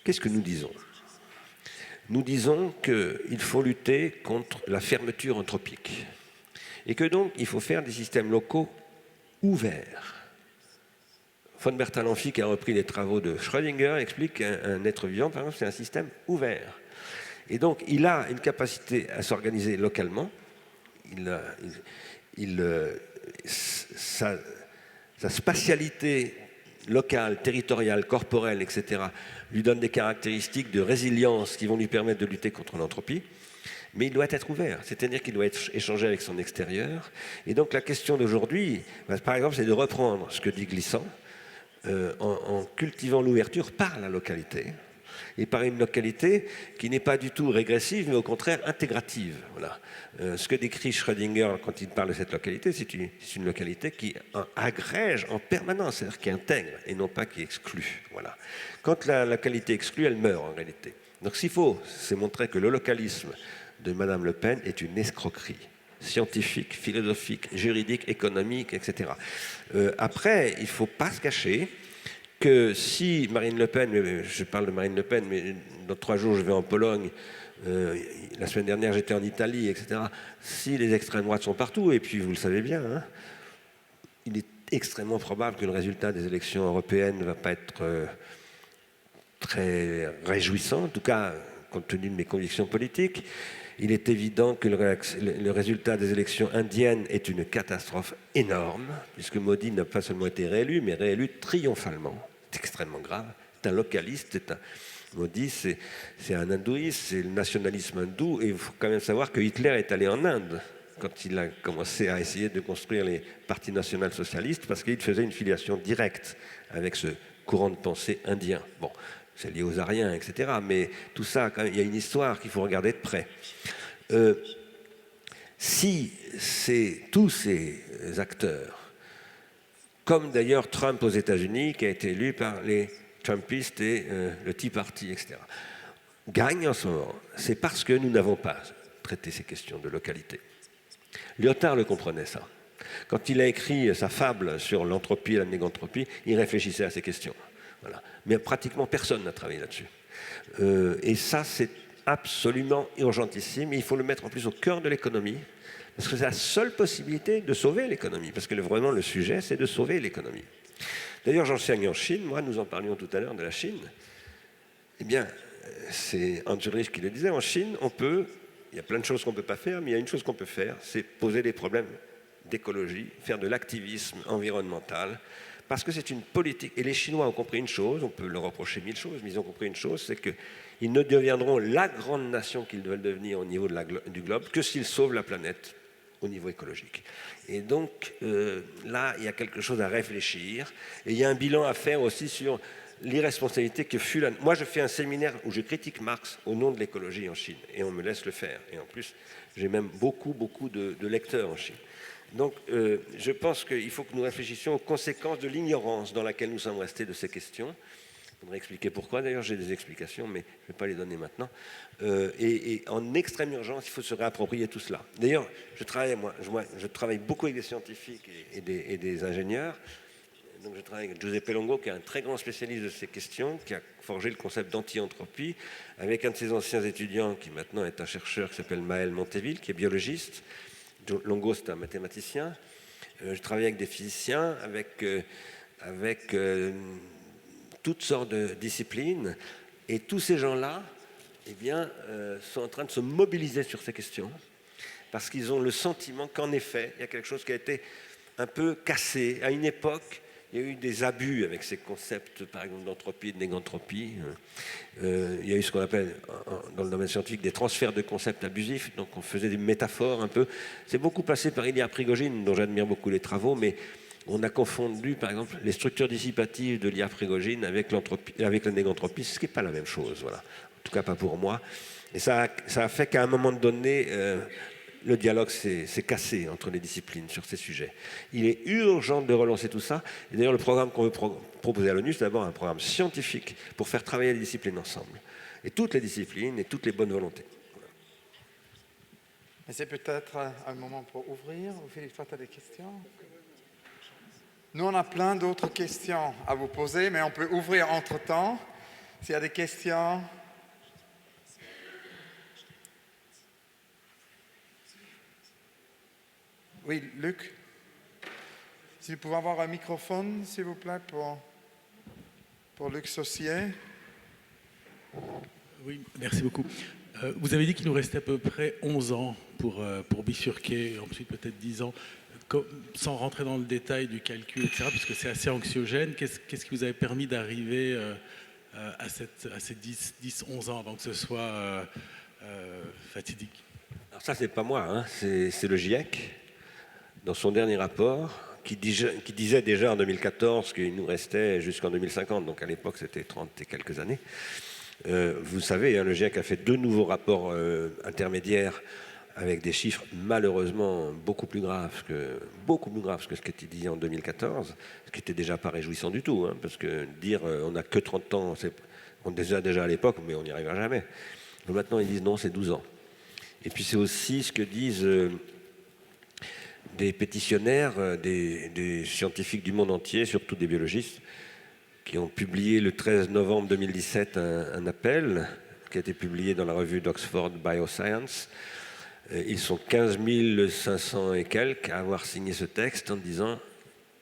Qu'est-ce que nous disons? Nous disons qu'il faut lutter contre la fermeture anthropique et que donc il faut faire des systèmes locaux ouverts. Von Bertalanffy, qui a repris les travaux de Schrödinger, explique qu'un être vivant, par exemple, c'est un système ouvert. Et donc, il a une capacité à s'organiser localement. Sa spatialité locale, territoriale, corporelle, etc., lui donne des caractéristiques de résilience qui vont lui permettre de lutter contre l'entropie. Mais il doit être ouvert, c'est-à-dire qu'il doit être échangé avec son extérieur. Et donc, la question d'aujourd'hui, par exemple, c'est de reprendre ce que dit Glissant, en cultivant l'ouverture par la localité, et par une localité qui n'est pas du tout régressive, mais au contraire intégrative. Voilà. Ce que décrit Schrödinger quand il parle de cette localité, c'est une localité qui agrège en permanence, c'est-à-dire qui intègre, et non pas qui exclut. Voilà. Quand la localité exclut, elle meurt en réalité. Donc s'il faut, c'est montrer que le localisme de Madame Le Pen est une escroquerie scientifique, philosophique, juridique, économique, etc. Après, il ne faut pas se cacher que si Marine Le Pen, je parle de Marine Le Pen, mais dans 3 jours je vais en Pologne, la semaine dernière j'étais en Italie, etc. Si les extrêmes droites sont partout, et puis vous le savez bien, hein, il est extrêmement probable que le résultat des élections européennes ne va pas être très réjouissant, en tout cas compte tenu de mes convictions politiques. Il est évident que le résultat des élections indiennes est une catastrophe énorme, puisque Modi n'a pas seulement été réélu, mais réélu triomphalement. C'est extrêmement grave. C'est un localiste, Modi, c'est un hindouiste, c'est le nationalisme hindou, et il faut quand même savoir que Hitler est allé en Inde quand il a commencé à essayer de construire les partis national-socialistes, parce qu'il faisait une filiation directe avec ce courant de pensée indien. Bon. C'est lié aux Aryens, etc. Mais tout ça, quand même, il y a une histoire qu'il faut regarder de près. Si tous ces acteurs, comme d'ailleurs Trump aux États-Unis, qui a été élu par les Trumpistes et le Tea Party, etc., gagnent en ce moment, c'est parce que nous n'avons pas traité ces questions de localité. Lyotard le comprenait ça. Quand il a écrit sa fable sur l'entropie et la négantropie, il réfléchissait à ces questions. Voilà. Mais pratiquement personne n'a travaillé là-dessus. Et ça, c'est absolument urgentissime. Et il faut le mettre en plus au cœur de l'économie, parce que c'est la seule possibilité de sauver l'économie. Parce que vraiment, le sujet, c'est de sauver l'économie. D'ailleurs, j'enseigne en Chine. Moi, nous en parlions tout à l'heure de la Chine. Eh bien, c'est Hans Ulrich qui le disait, en Chine, il y a plein de choses qu'on ne peut pas faire, mais il y a une chose qu'on peut faire, c'est poser des problèmes d'écologie, faire de l'activisme environnemental, parce que c'est une politique. Et les Chinois ont compris une chose, on peut leur reprocher mille choses, mais ils ont compris une chose, c'est qu'ils ne deviendront la grande nation qu'ils veulent devenir au niveau du globe que s'ils sauvent la planète au niveau écologique. Et donc, là, il y a quelque chose à réfléchir, et il y a un bilan à faire aussi sur l'irresponsabilité que fut la... Moi, je fais un séminaire où je critique Marx au nom de l'écologie en Chine, et on me laisse le faire. Et en plus, j'ai même beaucoup de lecteurs en Chine. Donc, je pense qu'il faut que nous réfléchissions aux conséquences de l'ignorance dans laquelle nous sommes restés de ces questions. Il faudrait expliquer pourquoi. D'ailleurs, j'ai des explications, mais je ne vais pas les donner maintenant. Et en extrême urgence, il faut se réapproprier tout cela. D'ailleurs, je travaille beaucoup avec des scientifiques et des ingénieurs. Donc, je travaille avec Giuseppe Longo, qui est un très grand spécialiste de ces questions, qui a forgé le concept d'anti-entropie, avec un de ses anciens étudiants, qui maintenant est un chercheur, qui s'appelle Maël Monteville, qui est biologiste. Longo, c'est un mathématicien. Je travaille avec des physiciens, avec toutes sortes de disciplines. Et tous ces gens-là, eh bien, sont en train de se mobiliser sur ces questions, parce qu'ils ont le sentiment qu'en effet, il y a quelque chose qui a été un peu cassé. À une époque, il y a eu des abus avec ces concepts, par exemple, d'entropie, de négantropie. Il y a eu ce qu'on appelle, dans le domaine scientifique, des transferts de concepts abusifs. Donc, on faisait des métaphores un peu. C'est beaucoup passé par Ilya Prigogine, dont j'admire beaucoup les travaux, mais on a confondu, par exemple, les structures dissipatives de Ilya Prigogine avec la négantropie, ce qui n'est pas la même chose, voilà. En tout cas, pas pour moi. Et ça a fait qu'à un moment donné, le dialogue s'est cassé entre les disciplines sur ces sujets. Il est urgent de relancer tout ça. Et d'ailleurs, le programme qu'on veut proposer à l'ONU, c'est d'abord un programme scientifique pour faire travailler les disciplines ensemble. Et toutes les disciplines et toutes les bonnes volontés. Voilà. Et c'est peut-être un moment pour ouvrir. Philippe, toi, tu as des questions? Nous, on a plein d'autres questions à vous poser, mais on peut ouvrir entre-temps. S'il y a des questions... Oui, Luc. Si vous pouvez avoir un microphone, s'il vous plaît, pour Luc Saucier. Oui, merci beaucoup. Vous avez dit qu'il nous restait à peu près 11 ans pour bifurquer, et ensuite peut-être 10 ans, sans rentrer dans le détail du calcul, etc., parce que c'est assez anxiogène. Qu'est-ce qui vous avait permis d'arriver à ces 10-11 ans avant que ce soit fatidique? Alors ça, c'est pas moi, hein. C'est le GIEC, dans son dernier rapport, qui disait déjà en 2014 qu'il nous restait jusqu'en 2050, donc à l'époque c'était 30 et quelques années. Vous savez, hein, le GIEC a fait 2 nouveaux rapports intermédiaires avec des chiffres malheureusement beaucoup plus graves que ce qui était dit en 2014, ce qui n'était déjà pas réjouissant du tout, hein, parce que dire on n'a que 30 ans, on disait déjà à l'époque, mais on n'y arrivera jamais. Mais maintenant ils disent non, c'est 12 ans. Et puis c'est aussi ce que disent... des pétitionnaires, des scientifiques du monde entier, surtout des biologistes, qui ont publié le 13 novembre 2017 un appel qui a été publié dans la revue d'Oxford Bioscience. Ils sont 15 500 et quelques à avoir signé ce texte en disant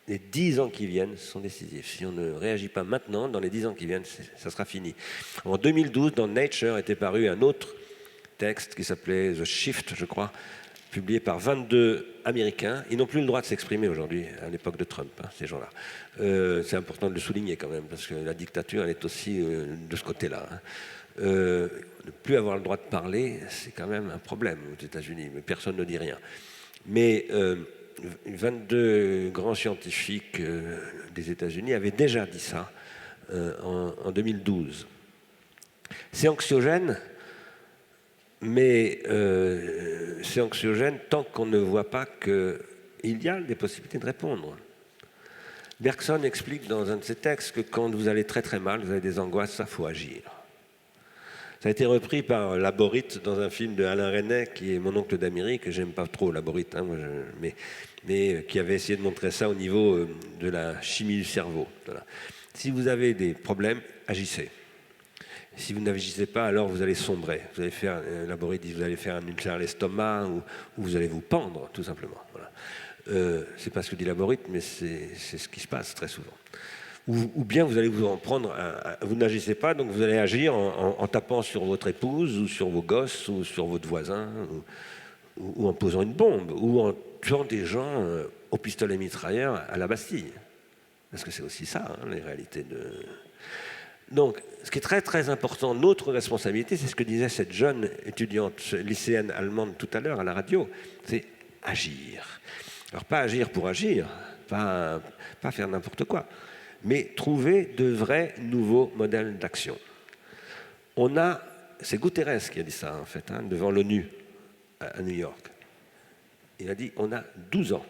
les 10 ans qui viennent sont décisifs. Si on ne réagit pas maintenant, dans les 10 ans qui viennent, ça sera fini. En 2012, dans Nature, était paru un autre texte qui s'appelait The Shift, je crois, publié par 22 Américains. Ils n'ont plus le droit de s'exprimer aujourd'hui, à l'époque de Trump, hein, ces gens-là. C'est important de le souligner quand même, parce que la dictature, elle est aussi de ce côté-là. Hein. Ne plus avoir le droit de parler, c'est quand même un problème aux États-Unis, mais personne ne dit rien. Mais 22 grands scientifiques des États-Unis avaient déjà dit ça en 2012. C'est anxiogène, mais c'est anxiogène tant qu'on ne voit pas qu'il y a des possibilités de répondre. Bergson explique dans un de ses textes que quand vous allez très très mal, vous avez des angoisses, ça faut agir. Ça a été repris par Laborit dans un film de Alain Resnais, qui est mon oncle d'Amérique, que j'aime pas trop Laborit, hein, mais qui avait essayé de montrer ça au niveau de la chimie du cerveau. Voilà. Si vous avez des problèmes, agissez. Si vous n'agissez pas, alors vous allez sombrer. Vous allez faire, Laborit dit, vous allez faire un ulcère à l'estomac ou vous allez vous pendre, tout simplement. Voilà. C'est pas ce que dit Laborit, mais c'est ce qui se passe très souvent. ou bien vous allez vous en prendre, vous n'agissez pas, donc vous allez agir en tapant sur votre épouse, ou sur vos gosses, ou sur votre voisin, ou en posant une bombe, ou en tuant des gens au pistolet mitrailleur à la Bastille. Parce que c'est aussi ça, hein, les réalités de... Donc, ce qui est très très important, notre responsabilité, c'est ce que disait cette jeune étudiante lycéenne allemande tout à l'heure à la radio, c'est agir. Alors pas agir pour agir, pas faire n'importe quoi, mais trouver de vrais nouveaux modèles d'action. C'est Guterres qui a dit ça en fait, hein, devant l'ONU à New York. Il a dit, on a 12 ans.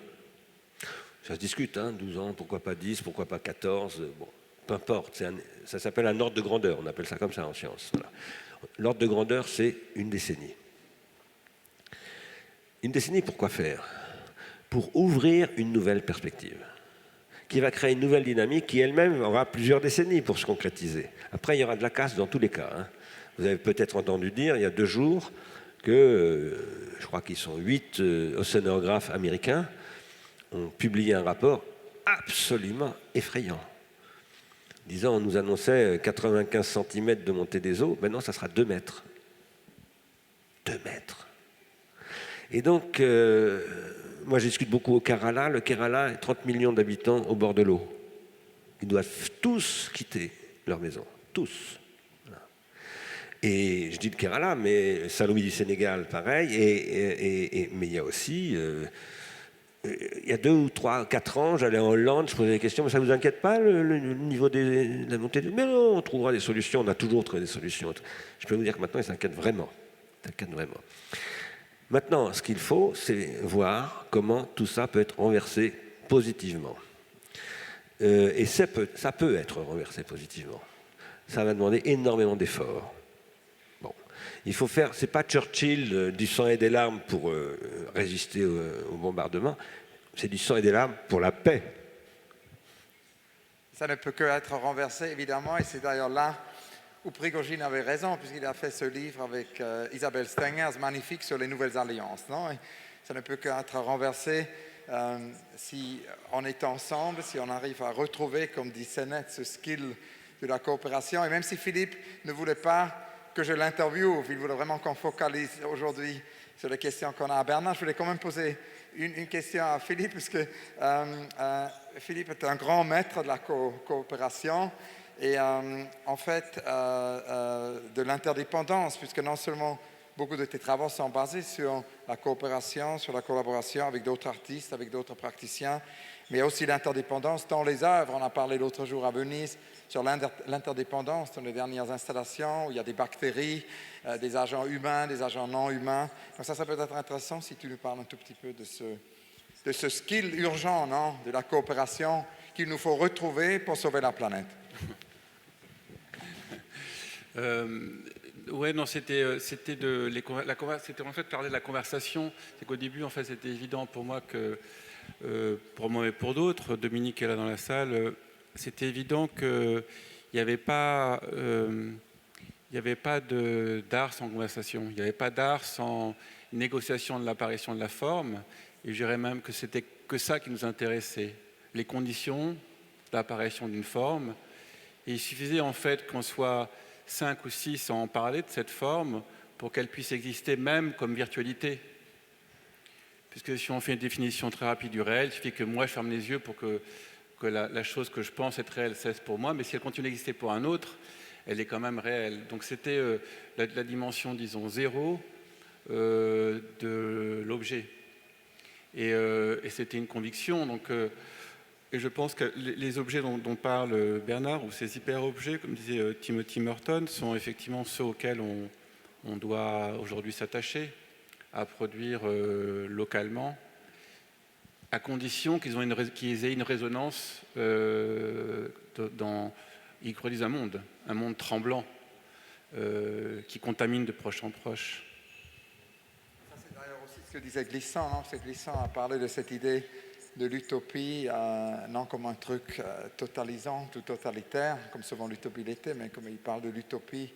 Ça se discute, hein, 12 ans, pourquoi pas 10, pourquoi pas 14, bon. Peu importe, ça s'appelle un ordre de grandeur, on appelle ça comme ça en science. Voilà. L'ordre de grandeur, c'est une décennie. Une décennie, pourquoi faire? Pour ouvrir une nouvelle perspective, qui va créer une nouvelle dynamique qui elle-même aura plusieurs décennies pour se concrétiser. Après, il y aura de la casse dans tous les cas. Hein. Vous avez peut-être entendu dire, il y a 2 jours, que je crois qu'ils sont 8 océanographes américains ont publié un rapport absolument effrayant. Disant, on nous annonçait 95 cm de montée des eaux, maintenant ça sera 2 mètres. 2 mètres. Et donc, moi je discute beaucoup au Kerala. Le Kerala est 30 millions d'habitants au bord de l'eau. Ils doivent tous quitter leur maison. Tous. Voilà. Et je dis le Kerala, mais Saint-Louis du Sénégal, pareil. Mais il y a aussi... il y a 2 ou 3, 4 ans, j'allais en Hollande, je posais des questions, mais ça ne vous inquiète pas le niveau de la montée des... Mais non, on trouvera des solutions, on a toujours trouvé des solutions. Je peux vous dire que maintenant, ils s'inquiètent vraiment. Maintenant, ce qu'il faut, c'est voir comment tout ça peut être renversé positivement. Et ça peut être renversé positivement. Ça va demander énormément d'efforts. Bon. Il faut faire, c'est pas Churchill du sang et des larmes pour résister au bombardement, c'est du sang et des larmes pour la paix. Ça ne peut que être renversé, évidemment, et c'est d'ailleurs là où Prigogine avait raison, puisqu'il a fait ce livre avec Isabelle Stengers, magnifique, sur les nouvelles alliances. Non, et ça ne peut qu'être renversé si on est ensemble, si on arrive à retrouver, comme dit Sennett, ce skill de la coopération. Et même si Philippe ne voulait pas que je l'interviewe, il voulait vraiment qu'on focalise aujourd'hui sur les questions qu'on a à Bernard, je voulais quand même poser une question à Philippe, puisque Philippe est un grand maître de la coopération et en fait de l'interdépendance, puisque non seulement beaucoup de tes travaux sont basés sur la coopération, sur la collaboration avec d'autres artistes, avec d'autres praticiens, mais aussi l'interdépendance dans les œuvres. On a parlé l'autre jour à Venise sur l'interdépendance dans les dernières installations, où il y a des bactéries, des agents humains, des agents non humains. Donc ça peut être intéressant si tu nous parles un tout petit peu de ce skill urgent, non, de la coopération qu'il nous faut retrouver pour sauver la planète. Ouais, non, c'était en fait parler de la conversation. C'est qu'au début, en fait, c'était évident pour moi que, pour moi et pour d'autres, Dominique est là dans la salle, c'était évident qu'il n'y avait pas, d'art sans conversation. Il n'y avait pas d'art sans négociation de l'apparition de la forme. Et je dirais même que c'était que ça qui nous intéressait, les conditions d'apparition d'une forme. Et il suffisait en fait qu'on soit 5 ou 6 à en parler de cette forme pour qu'elle puisse exister même comme virtualité. Puisque si on fait une définition très rapide du réel, il suffit que moi je ferme les yeux pour que la chose que je pense être réelle cesse pour moi, mais si elle continue d'exister pour un autre, elle est quand même réelle. Donc c'était la dimension, disons, 0 de l'objet. Et c'était une conviction. Donc, et je pense que les objets dont parle Bernard, ou ces hyper-objets, comme disait Timothy Merton, sont effectivement ceux auxquels on doit aujourd'hui s'attacher à produire localement, à condition qu'ils aient une résonance ils produisent un monde tremblant, qui contamine de proche en proche. Ça, c'est d'ailleurs aussi ce que disait Glissant, non? C'est Glissant a parlé de cette idée de l'utopie, non comme un truc totalisant, tout totalitaire, comme souvent l'utopie l'était, mais comme il parle de l'utopie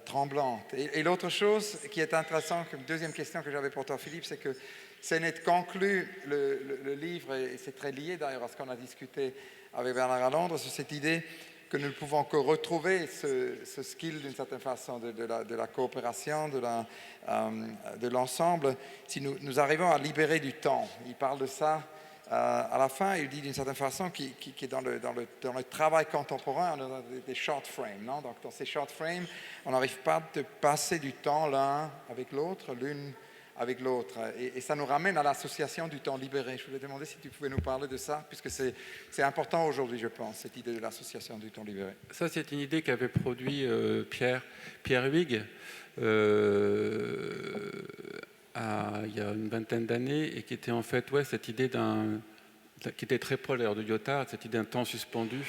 tremblante. Et l'autre chose qui est intéressante, comme deuxième question que j'avais pour toi, Philippe, c'est que Sennett conclut le livre, et c'est très lié d'ailleurs à ce qu'on a discuté avec Bernard à Londres, sur cette idée que nous ne pouvons que retrouver ce skill d'une certaine façon de la coopération, de l'ensemble, si nous arrivons à libérer du temps. Il parle de ça à la fin, il dit d'une certaine façon qui est dans le travail contemporain, on a des short frames. Non? Donc dans ces short frames, on n'arrive pas à passer du temps l'un avec l'autre, l'une avec l'autre. Et ça nous ramène à l'association du temps libéré. Je voulais demander si tu pouvais nous parler de ça, puisque c'est important aujourd'hui, je pense, cette idée de l'association du temps libéré. Ça, c'est une idée qu'avait produit Pierre Huyghe il y a une vingtaine d'années, et qui était en fait cette idée qui était très proche d'ailleurs de Lyotard, cette idée d'un temps suspendu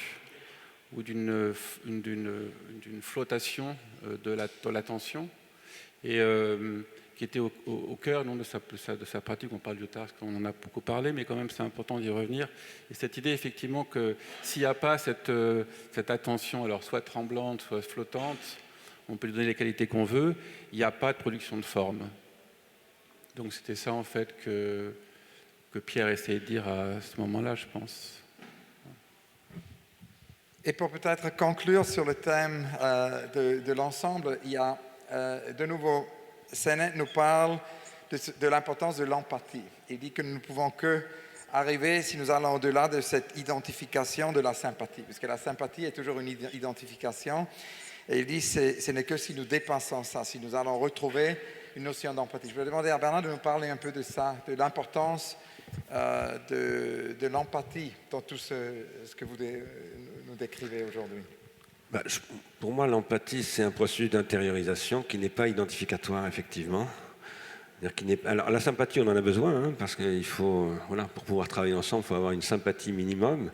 ou d'une flottation de l'attention, et qui était au cœur non, de sa pratique. On parle de Lyotard parce qu'on en a beaucoup parlé, mais quand même c'est important d'y revenir. Et cette idée effectivement que s'il n'y a pas cette attention, alors soit tremblante, soit flottante, on peut lui donner les qualités qu'on veut, il n'y a pas de production de forme. Donc c'était ça en fait que Pierre essayait de dire à ce moment-là, je pense. Et pour peut-être conclure sur le thème de l'ensemble, il y a de nouveau, Sennett nous parle de l'importance de l'empathie. Il dit que nous ne pouvons que arriver si nous allons au-delà de cette identification de la sympathie, parce que la sympathie est toujours une identification. Et il dit ce n'est que si nous dépassons ça, si nous allons retrouver une notion d'empathie. Je vais demander à Bernard de nous parler un peu de ça, de l'importance de l'empathie dans tout ce que vous nous décrivez aujourd'hui. Pour moi, l'empathie, c'est un processus d'intériorisation qui n'est pas identificatoire, effectivement. Alors, la sympathie, on en a besoin, parce qu'il faut, pour pouvoir travailler ensemble, il faut avoir une sympathie minimum,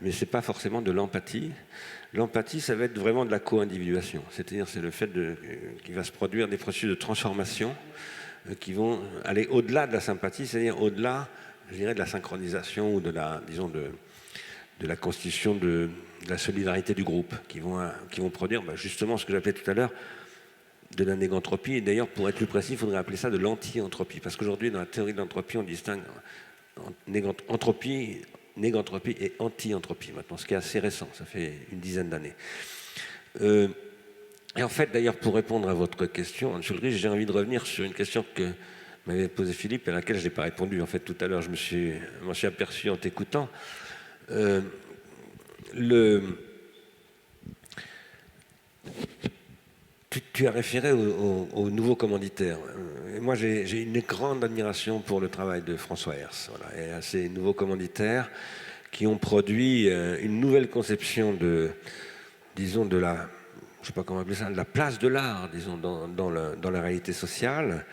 mais ce n'est pas forcément de l'empathie. L'empathie, ça va être vraiment de la co-individuation, c'est-à-dire c'est le fait qu'il va se produire des processus de transformation qui vont aller au-delà de la sympathie, c'est-à-dire au-delà, je dirais, de la synchronisation ou de la constitution de la solidarité du groupe, qui vont produire justement ce que j'appelais tout à l'heure de la négantropie. Et d'ailleurs, pour être plus précis, il faudrait appeler ça de l'anti-entropie, parce qu'aujourd'hui, dans la théorie de l'entropie, on distingue entropie, négantropie et anti-entropie, maintenant, ce qui est assez récent, ça fait une dizaine d'années. Et en fait, d'ailleurs, pour répondre à votre question, Anne Schulrich, j'ai envie de revenir sur une question que m'avait posée Philippe et à laquelle je n'ai pas répondu. En fait, tout à l'heure, je m'en suis aperçu en t'écoutant. Tu as référé au nouveau commanditaire. Et moi, j'ai une grande admiration pour le travail de François Hers, et à ces nouveaux commanditaires qui ont produit une nouvelle conception de la, je sais pas comment appeler ça, de la place de l'art, disons, dans la réalité sociale.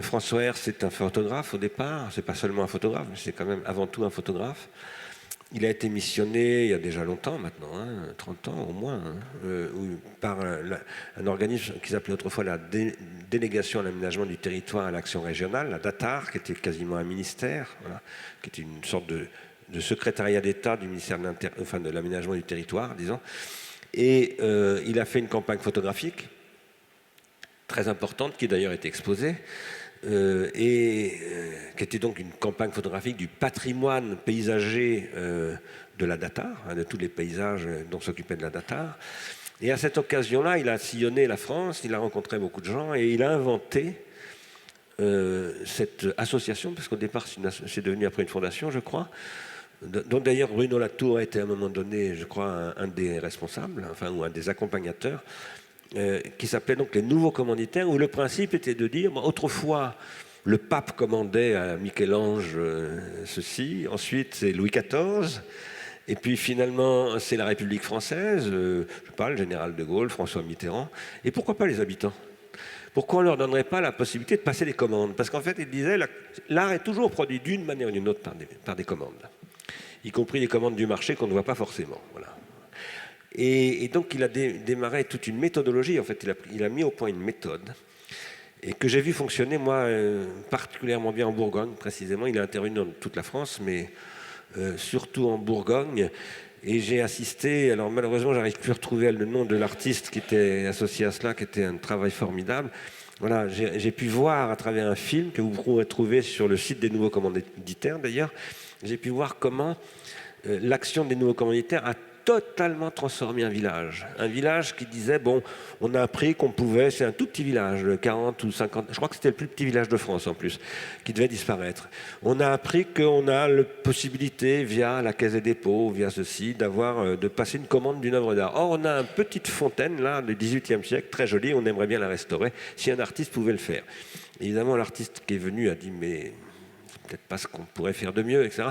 François Hers, c'est un photographe au départ, c'est pas seulement un photographe, mais c'est quand même avant tout un photographe. Il a été missionné il y a déjà longtemps maintenant, 30 ans au moins, par un organisme qui s'appelait autrefois la Délégation à l'aménagement du territoire et à l'action régionale, la DATAR, qui était quasiment un ministère, qui était une sorte de secrétariat d'État du ministère de l'aménagement du territoire, disons. Et il a fait une campagne photographique très importante, qui d'ailleurs été exposée, qui était donc une campagne photographique du patrimoine paysager de la DATAR, de tous les paysages dont s'occupait de la DATAR. Et à cette occasion-là, il a sillonné la France, il a rencontré beaucoup de gens et il a inventé cette association, parce qu'au départ, c'est devenu après une fondation, je crois, dont d'ailleurs Bruno Latour a été à un moment donné, je crois, un des responsables, ou un des accompagnateurs, qui s'appelait donc les nouveaux commanditaires, où le principe était de dire, autrefois, le pape commandait à Michel-Ange ceci, ensuite c'est Louis XIV, et puis finalement c'est la République française, je parle, général de Gaulle, François Mitterrand, et pourquoi pas les habitants ? Pourquoi on ne leur donnerait pas la possibilité de passer des commandes ? Parce qu'en fait, il disait, l'art est toujours produit d'une manière ou d'une autre par des commandes, y compris les commandes du marché qu'on ne voit pas forcément, voilà. Et donc, il a démarré toute une méthodologie. En fait, il a mis au point une méthode et que j'ai vu fonctionner, moi, particulièrement bien en Bourgogne, précisément. Il a intervenu dans toute la France, mais surtout en Bourgogne. Et j'ai assisté, alors malheureusement, j'arrive plus à retrouver le nom de l'artiste qui était associé à cela, qui était un travail formidable. Voilà, j'ai pu voir à travers un film que vous pourrez trouver sur le site des nouveaux commanditaires d'ailleurs, j'ai pu voir comment l'action des nouveaux commanditaires a totalement transformé un village. Un village qui disait, bon, on a appris qu'on pouvait, c'est un tout petit village, de 40 ou 50, je crois que c'était le plus petit village de France en plus, qui devait disparaître. On a appris qu'on a la possibilité, via la Caisse des dépôts, via ceci, de passer une commande d'une œuvre d'art. Or, on a une petite fontaine, là, du XVIIIe siècle, très jolie, on aimerait bien la restaurer, si un artiste pouvait le faire. Évidemment, l'artiste qui est venu a dit, mais c'est peut-être pas ce qu'on pourrait faire de mieux, etc.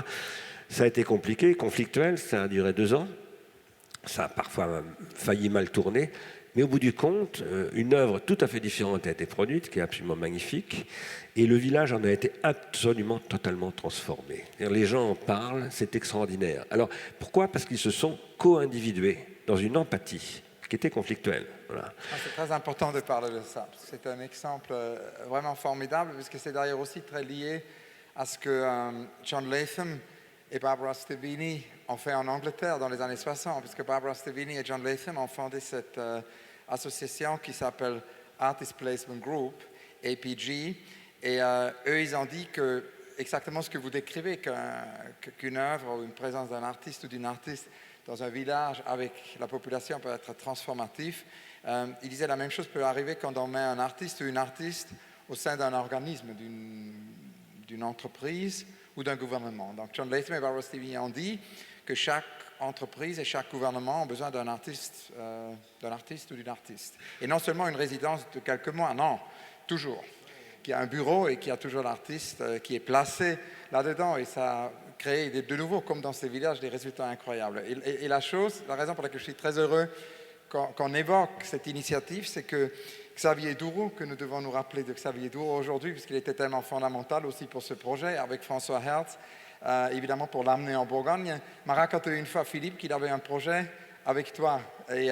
Ça a été compliqué, conflictuel, ça a duré 2 ans. Ça a parfois failli mal tourner, mais au bout du compte, une œuvre tout à fait différente a été produite, qui est absolument magnifique, et le village en a été absolument totalement transformé. Les gens en parlent, c'est extraordinaire. Alors, pourquoi? Parce qu'ils se sont co-individués dans une empathie qui était conflictuelle. Voilà. C'est très important de parler de ça, parce que c'est un exemple vraiment formidable, puisque c'est d'ailleurs aussi très lié à ce que John Latham et Barbara Stevini ont fait en Angleterre dans les années 60, puisque Barbara Stevini et John Latham ont fondé cette association qui s'appelle Artist Placement Group, APG, et eux, ils ont dit que exactement ce que vous décrivez, qu'une œuvre ou une présence d'un artiste ou d'une artiste dans un village avec la population peut être transformatif. Ils disaient la même chose peut arriver quand on met un artiste ou une artiste au sein d'un organisme, d'une entreprise ou d'un gouvernement. Donc John Latham et Barbara Stevini ont dit que chaque entreprise et chaque gouvernement ont besoin d'un artiste ou d'une artiste. Et non seulement une résidence de quelques mois, non, toujours. Qui a un bureau et qui a toujours l'artiste qui est placé là-dedans. Et ça a créé de nouveau, comme dans ces villages, des résultats incroyables. Et la raison pour laquelle je suis très heureux qu'on évoque cette initiative, c'est que Xavier Dourou, que nous devons nous rappeler de Xavier Dourou aujourd'hui, puisqu'il était tellement fondamental aussi pour ce projet, avec François Hertz, évidemment pour l'amener en Bourgogne, m'a raconté une fois, Philippe, qu'il avait un projet avec toi. Et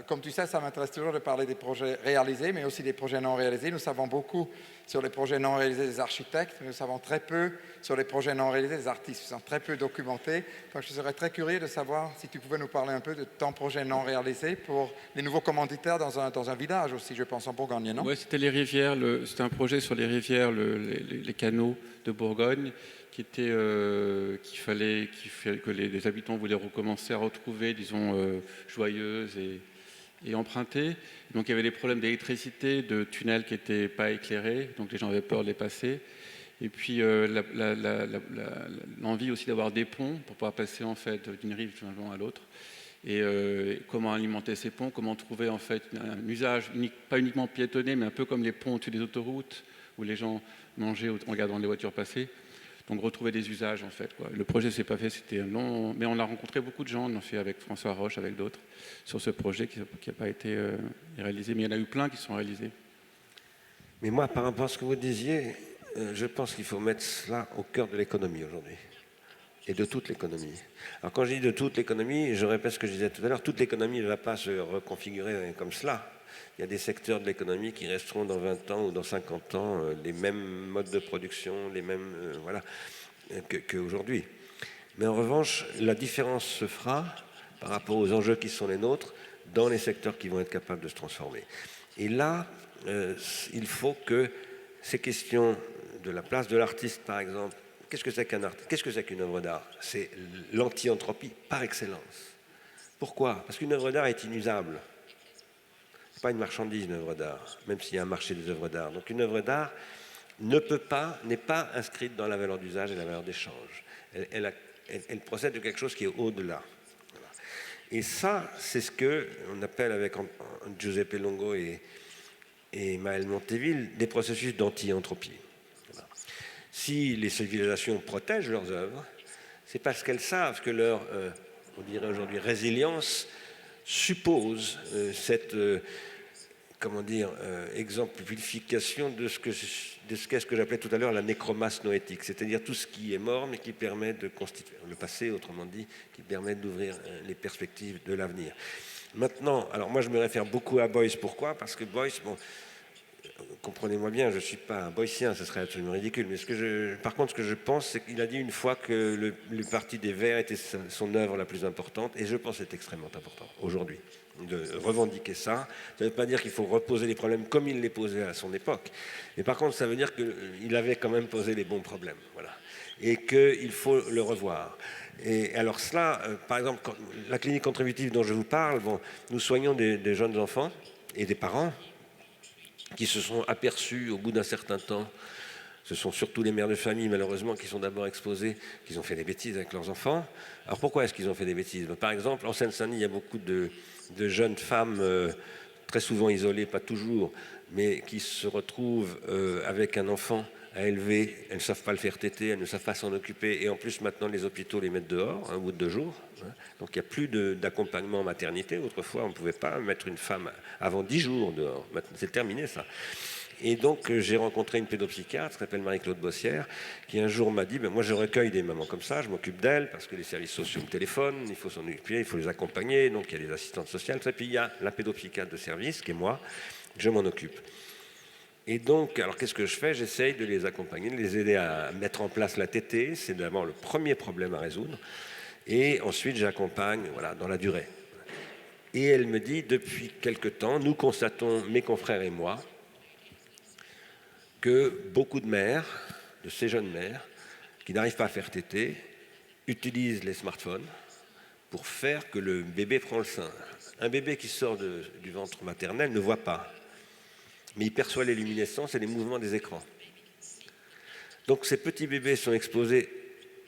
comme tu sais, ça m'intéresse toujours de parler des projets réalisés, mais aussi des projets non réalisés. Nous savons beaucoup sur les projets non réalisés des architectes, mais nous savons très peu sur les projets non réalisés des artistes. Ils sont très peu documentés. Donc je serais très curieux de savoir si tu pouvais nous parler un peu de ton projet non réalisé pour les nouveaux commanditaires dans un village aussi, je pense, en Bourgogne, non? Oui, c'était les rivières. C'était un projet sur les rivières, les canaux de Bourgogne, qu'il fallait que les habitants voulaient recommencer à retrouver, disons, joyeuses et empruntées. Donc il y avait des problèmes d'électricité, de tunnels qui n'étaient pas éclairés, donc les gens avaient peur de les passer. Et puis l'envie aussi d'avoir des ponts pour pouvoir passer en fait d'une rive finalement à l'autre. Et comment alimenter ces ponts, comment trouver en fait un usage pas uniquement piétonné, mais un peu comme les ponts au-dessus des autoroutes où les gens mangeaient en regardant les voitures passer. Donc retrouver des usages en fait, quoi. Le projet s'est pas fait, c'était long, mais on a rencontré beaucoup de gens, on a fait avec François Roche, avec d'autres, sur ce projet qui n'a pas été réalisé, mais il y en a eu plein qui sont réalisés. Mais moi, par rapport à ce que vous disiez, je pense qu'il faut mettre cela au cœur de l'économie aujourd'hui. Et de toute l'économie. Alors quand je dis de toute l'économie, je répète ce que je disais tout à l'heure, toute l'économie ne va pas se reconfigurer comme cela. Il y a des secteurs de l'économie qui resteront dans 20 ans ou dans 50 ans les mêmes modes de production, les mêmes voilà, qu'aujourd'hui. Mais en revanche, la différence se fera par rapport aux enjeux qui sont les nôtres dans les secteurs qui vont être capables de se transformer. Et là, il faut que ces questions de la place de l'artiste, par exemple, qu'est-ce que c'est qu'un artiste? Qu'est-ce que c'est qu'une œuvre d'art? C'est l'anti-entropie par excellence. Pourquoi? Parce qu'une œuvre d'art est inusable. Ce n'est pas une marchandise, une œuvre d'art, même s'il y a un marché des œuvres d'art. Donc une œuvre d'art n'est pas inscrite dans la valeur d'usage et la valeur d'échange. Elle procède de quelque chose qui est au-delà. Voilà. Et ça, c'est ce qu'on appelle avec Giuseppe Longo et Maël Monteville des processus d'anti-entropie. Voilà. Si les civilisations protègent leurs œuvres, c'est parce qu'elles savent que leur, on dirait aujourd'hui, résilience suppose cette exemplification de ce qu'est ce que j'appelais tout à l'heure la nécromasse noétique, c'est-à-dire tout ce qui est mort mais qui permet de constituer le passé, autrement dit, qui permet d'ouvrir les perspectives de l'avenir. Maintenant, alors moi je me réfère beaucoup à Beuys, pourquoi? Parce que Beuys, bon, comprenez-moi bien, je ne suis pas un boycien, ce serait absolument ridicule, mais par contre, ce que je pense, c'est qu'il a dit une fois que le Parti des Verts était son œuvre la plus importante, et je pense que c'est extrêmement important aujourd'hui de revendiquer ça. Ça ne veut pas dire qu'il faut reposer les problèmes comme il les posait à son époque, mais par contre, ça veut dire qu'il avait quand même posé les bons problèmes, voilà, et qu'il faut le revoir. Et alors cela, par exemple, la clinique contributive dont je vous parle, bon, nous soignons des jeunes enfants et des parents qui se sont aperçus au bout d'un certain temps, ce sont surtout les mères de famille malheureusement qui sont d'abord exposées, qu'ils ont fait des bêtises avec leurs enfants. Alors pourquoi est-ce qu'ils ont fait des bêtises? Par exemple, en Seine-Saint-Denis, il y a beaucoup de jeunes femmes, très souvent isolées, pas toujours, mais qui se retrouvent avec un enfant à élever, elles ne savent pas le faire téter, elles ne savent pas s'en occuper, et en plus maintenant les hôpitaux les mettent dehors, au bout de 2 jours. Donc il n'y a plus d'accompagnement en maternité. Autrefois, on ne pouvait pas mettre une femme avant 10 jours dehors. Maintenant, c'est terminé ça. Et donc j'ai rencontré une pédopsychiatre qui s'appelle Marie-Claude Bossière, qui un jour m'a dit, moi je recueille des mamans comme ça, je m'occupe d'elles, parce que les services sociaux me téléphonent, il faut s'en occuper, il faut les accompagner, donc il y a des assistantes sociales, et puis il y a la pédopsychiatre de service, qui est moi, je m'en occupe. Et donc, alors qu'est-ce que je fais? J'essaye de les accompagner, de les aider à mettre en place la tétée, c'est d'abord le premier problème à résoudre, et ensuite j'accompagne dans la durée. Et elle me dit, depuis quelque temps, nous constatons, mes confrères et moi, que beaucoup de mères, de ces jeunes mères, qui n'arrivent pas à faire téter, utilisent les smartphones pour faire que le bébé prend le sein. Un bébé qui sort du ventre maternel ne voit pas, mais il perçoit les luminescences et les mouvements des écrans. Donc ces petits bébés sont exposés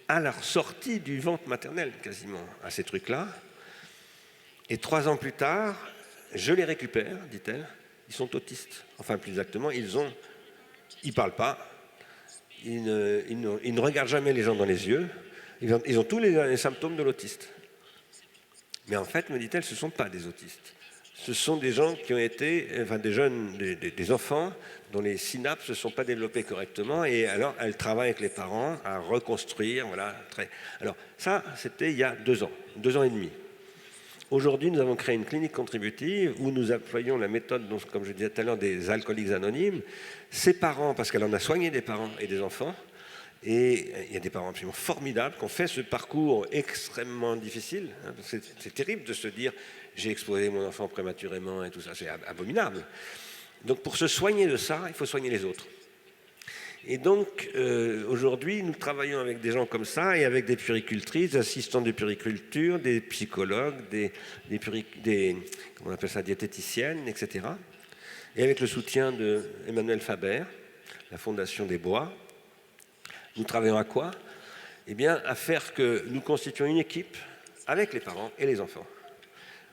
à leur sortie du ventre maternel, quasiment, à ces trucs-là. Et 3 ans plus tard, je les récupère, dit-elle, ils sont autistes. Enfin, plus exactement, ils ne parlent pas, ils ne regardent jamais les gens dans les yeux, ils ont tous les symptômes de l'autiste. Mais en fait, me dit-elle, ce ne sont pas des autistes. Ce sont des gens qui ont été, des jeunes, des enfants dont les synapses ne se sont pas développées correctement, et alors elles travaillent avec les parents à reconstruire. Alors ça, c'était il y a 2 ans, 2 ans et demi. Aujourd'hui, nous avons créé une clinique contributive où nous employons la méthode, dont, comme je disais tout à l'heure, des alcooliques anonymes. Ces parents, parce qu'elle en a soigné des parents et des enfants, et il y a des parents absolument formidables qui ont fait ce parcours extrêmement difficile. C'est terrible de se dire j'ai exposé mon enfant prématurément et tout ça, c'est abominable. Donc pour se soigner de ça, il faut soigner les autres. Et donc aujourd'hui, nous travaillons avec des gens comme ça et avec des puéricultrices, des assistants de puériculture, des psychologues, des comment on appelle ça, diététiciennes, etc. Et avec le soutien d'Emmanuel Faber, la Fondation des Bois. Nous travaillons à quoi? Eh bien, à faire que nous constituions une équipe avec les parents et les enfants,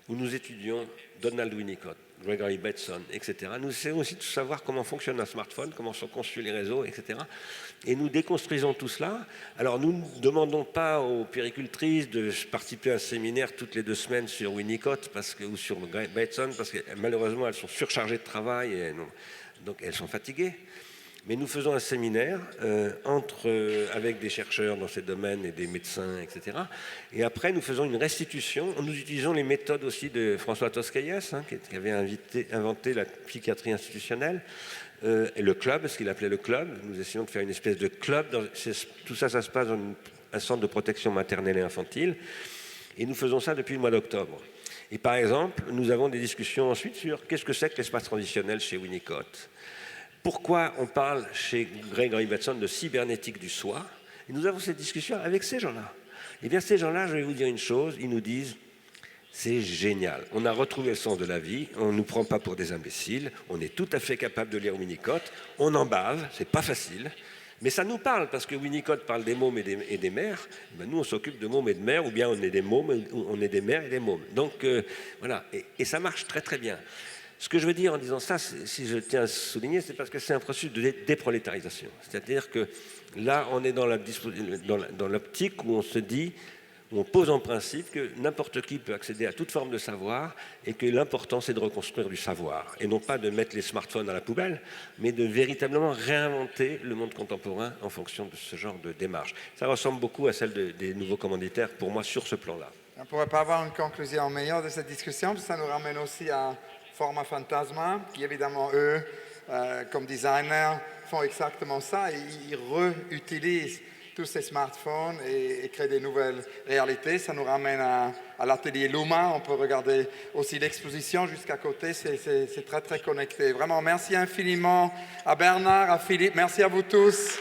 où nous étudions Donald Winnicott, Gregory Bateson, etc. Nous essayons aussi de savoir comment fonctionne un smartphone, comment sont conçus les réseaux, etc. Et nous déconstruisons tout cela. Alors, nous ne demandons pas aux puéricultrices de participer à un séminaire toutes les 2 semaines sur Winnicott ou sur Bateson, parce que malheureusement, elles sont surchargées de travail, donc elles sont fatiguées. Mais nous faisons un séminaire avec des chercheurs dans ces domaines et des médecins, etc. Et après, nous faisons une restitution. Nous utilisons les méthodes aussi de François Toscaïès, qui avait inventé la psychiatrie institutionnelle, et le club, ce qu'il appelait le club. Nous essayons de faire une espèce de club. Tout ça, ça se passe dans un centre de protection maternelle et infantile. Et nous faisons ça depuis le mois d'octobre. Et par exemple, nous avons des discussions ensuite sur qu'est-ce que c'est que l'espace transitionnel chez Winnicott. Pourquoi on parle chez Gregory Bateson de cybernétique du soi? Et nous avons cette discussion avec ces gens-là. Eh bien, ces gens-là, je vais vous dire une chose, ils nous disent c'est génial, on a retrouvé le sens de la vie, on ne nous prend pas pour des imbéciles, on est tout à fait capable de lire Winnicott, on en bave, c'est pas facile, mais ça nous parle, parce que Winnicott parle des mômes et des mères, ben nous on s'occupe de mômes et de mères, ou bien on est des mômes, on est des mères et des mômes. Donc voilà, et ça marche très très bien. Ce que je veux dire en disant ça, si je tiens à souligner, c'est parce que c'est un processus de déprolétarisation. C'est-à-dire que là, on est dans l'optique où on se dit, où on pose en principe que n'importe qui peut accéder à toute forme de savoir et que l'important, c'est de reconstruire du savoir. Et non pas de mettre les smartphones à la poubelle, mais de véritablement réinventer le monde contemporain en fonction de ce genre de démarche. Ça ressemble beaucoup à celle des nouveaux commanditaires, pour moi, sur ce plan-là. On ne pourrait pas avoir une conclusion meilleure de cette discussion, ça nous ramène aussi à Forma Fantasma, qui évidemment, eux, comme designers, font exactement ça. Ils réutilisent tous ces smartphones et créent des nouvelles réalités. Ça nous ramène à l'atelier Luma. On peut regarder aussi l'exposition jusqu'à côté. C'est très, très connecté. Vraiment, merci infiniment à Bernard, à Philippe. Merci à vous tous.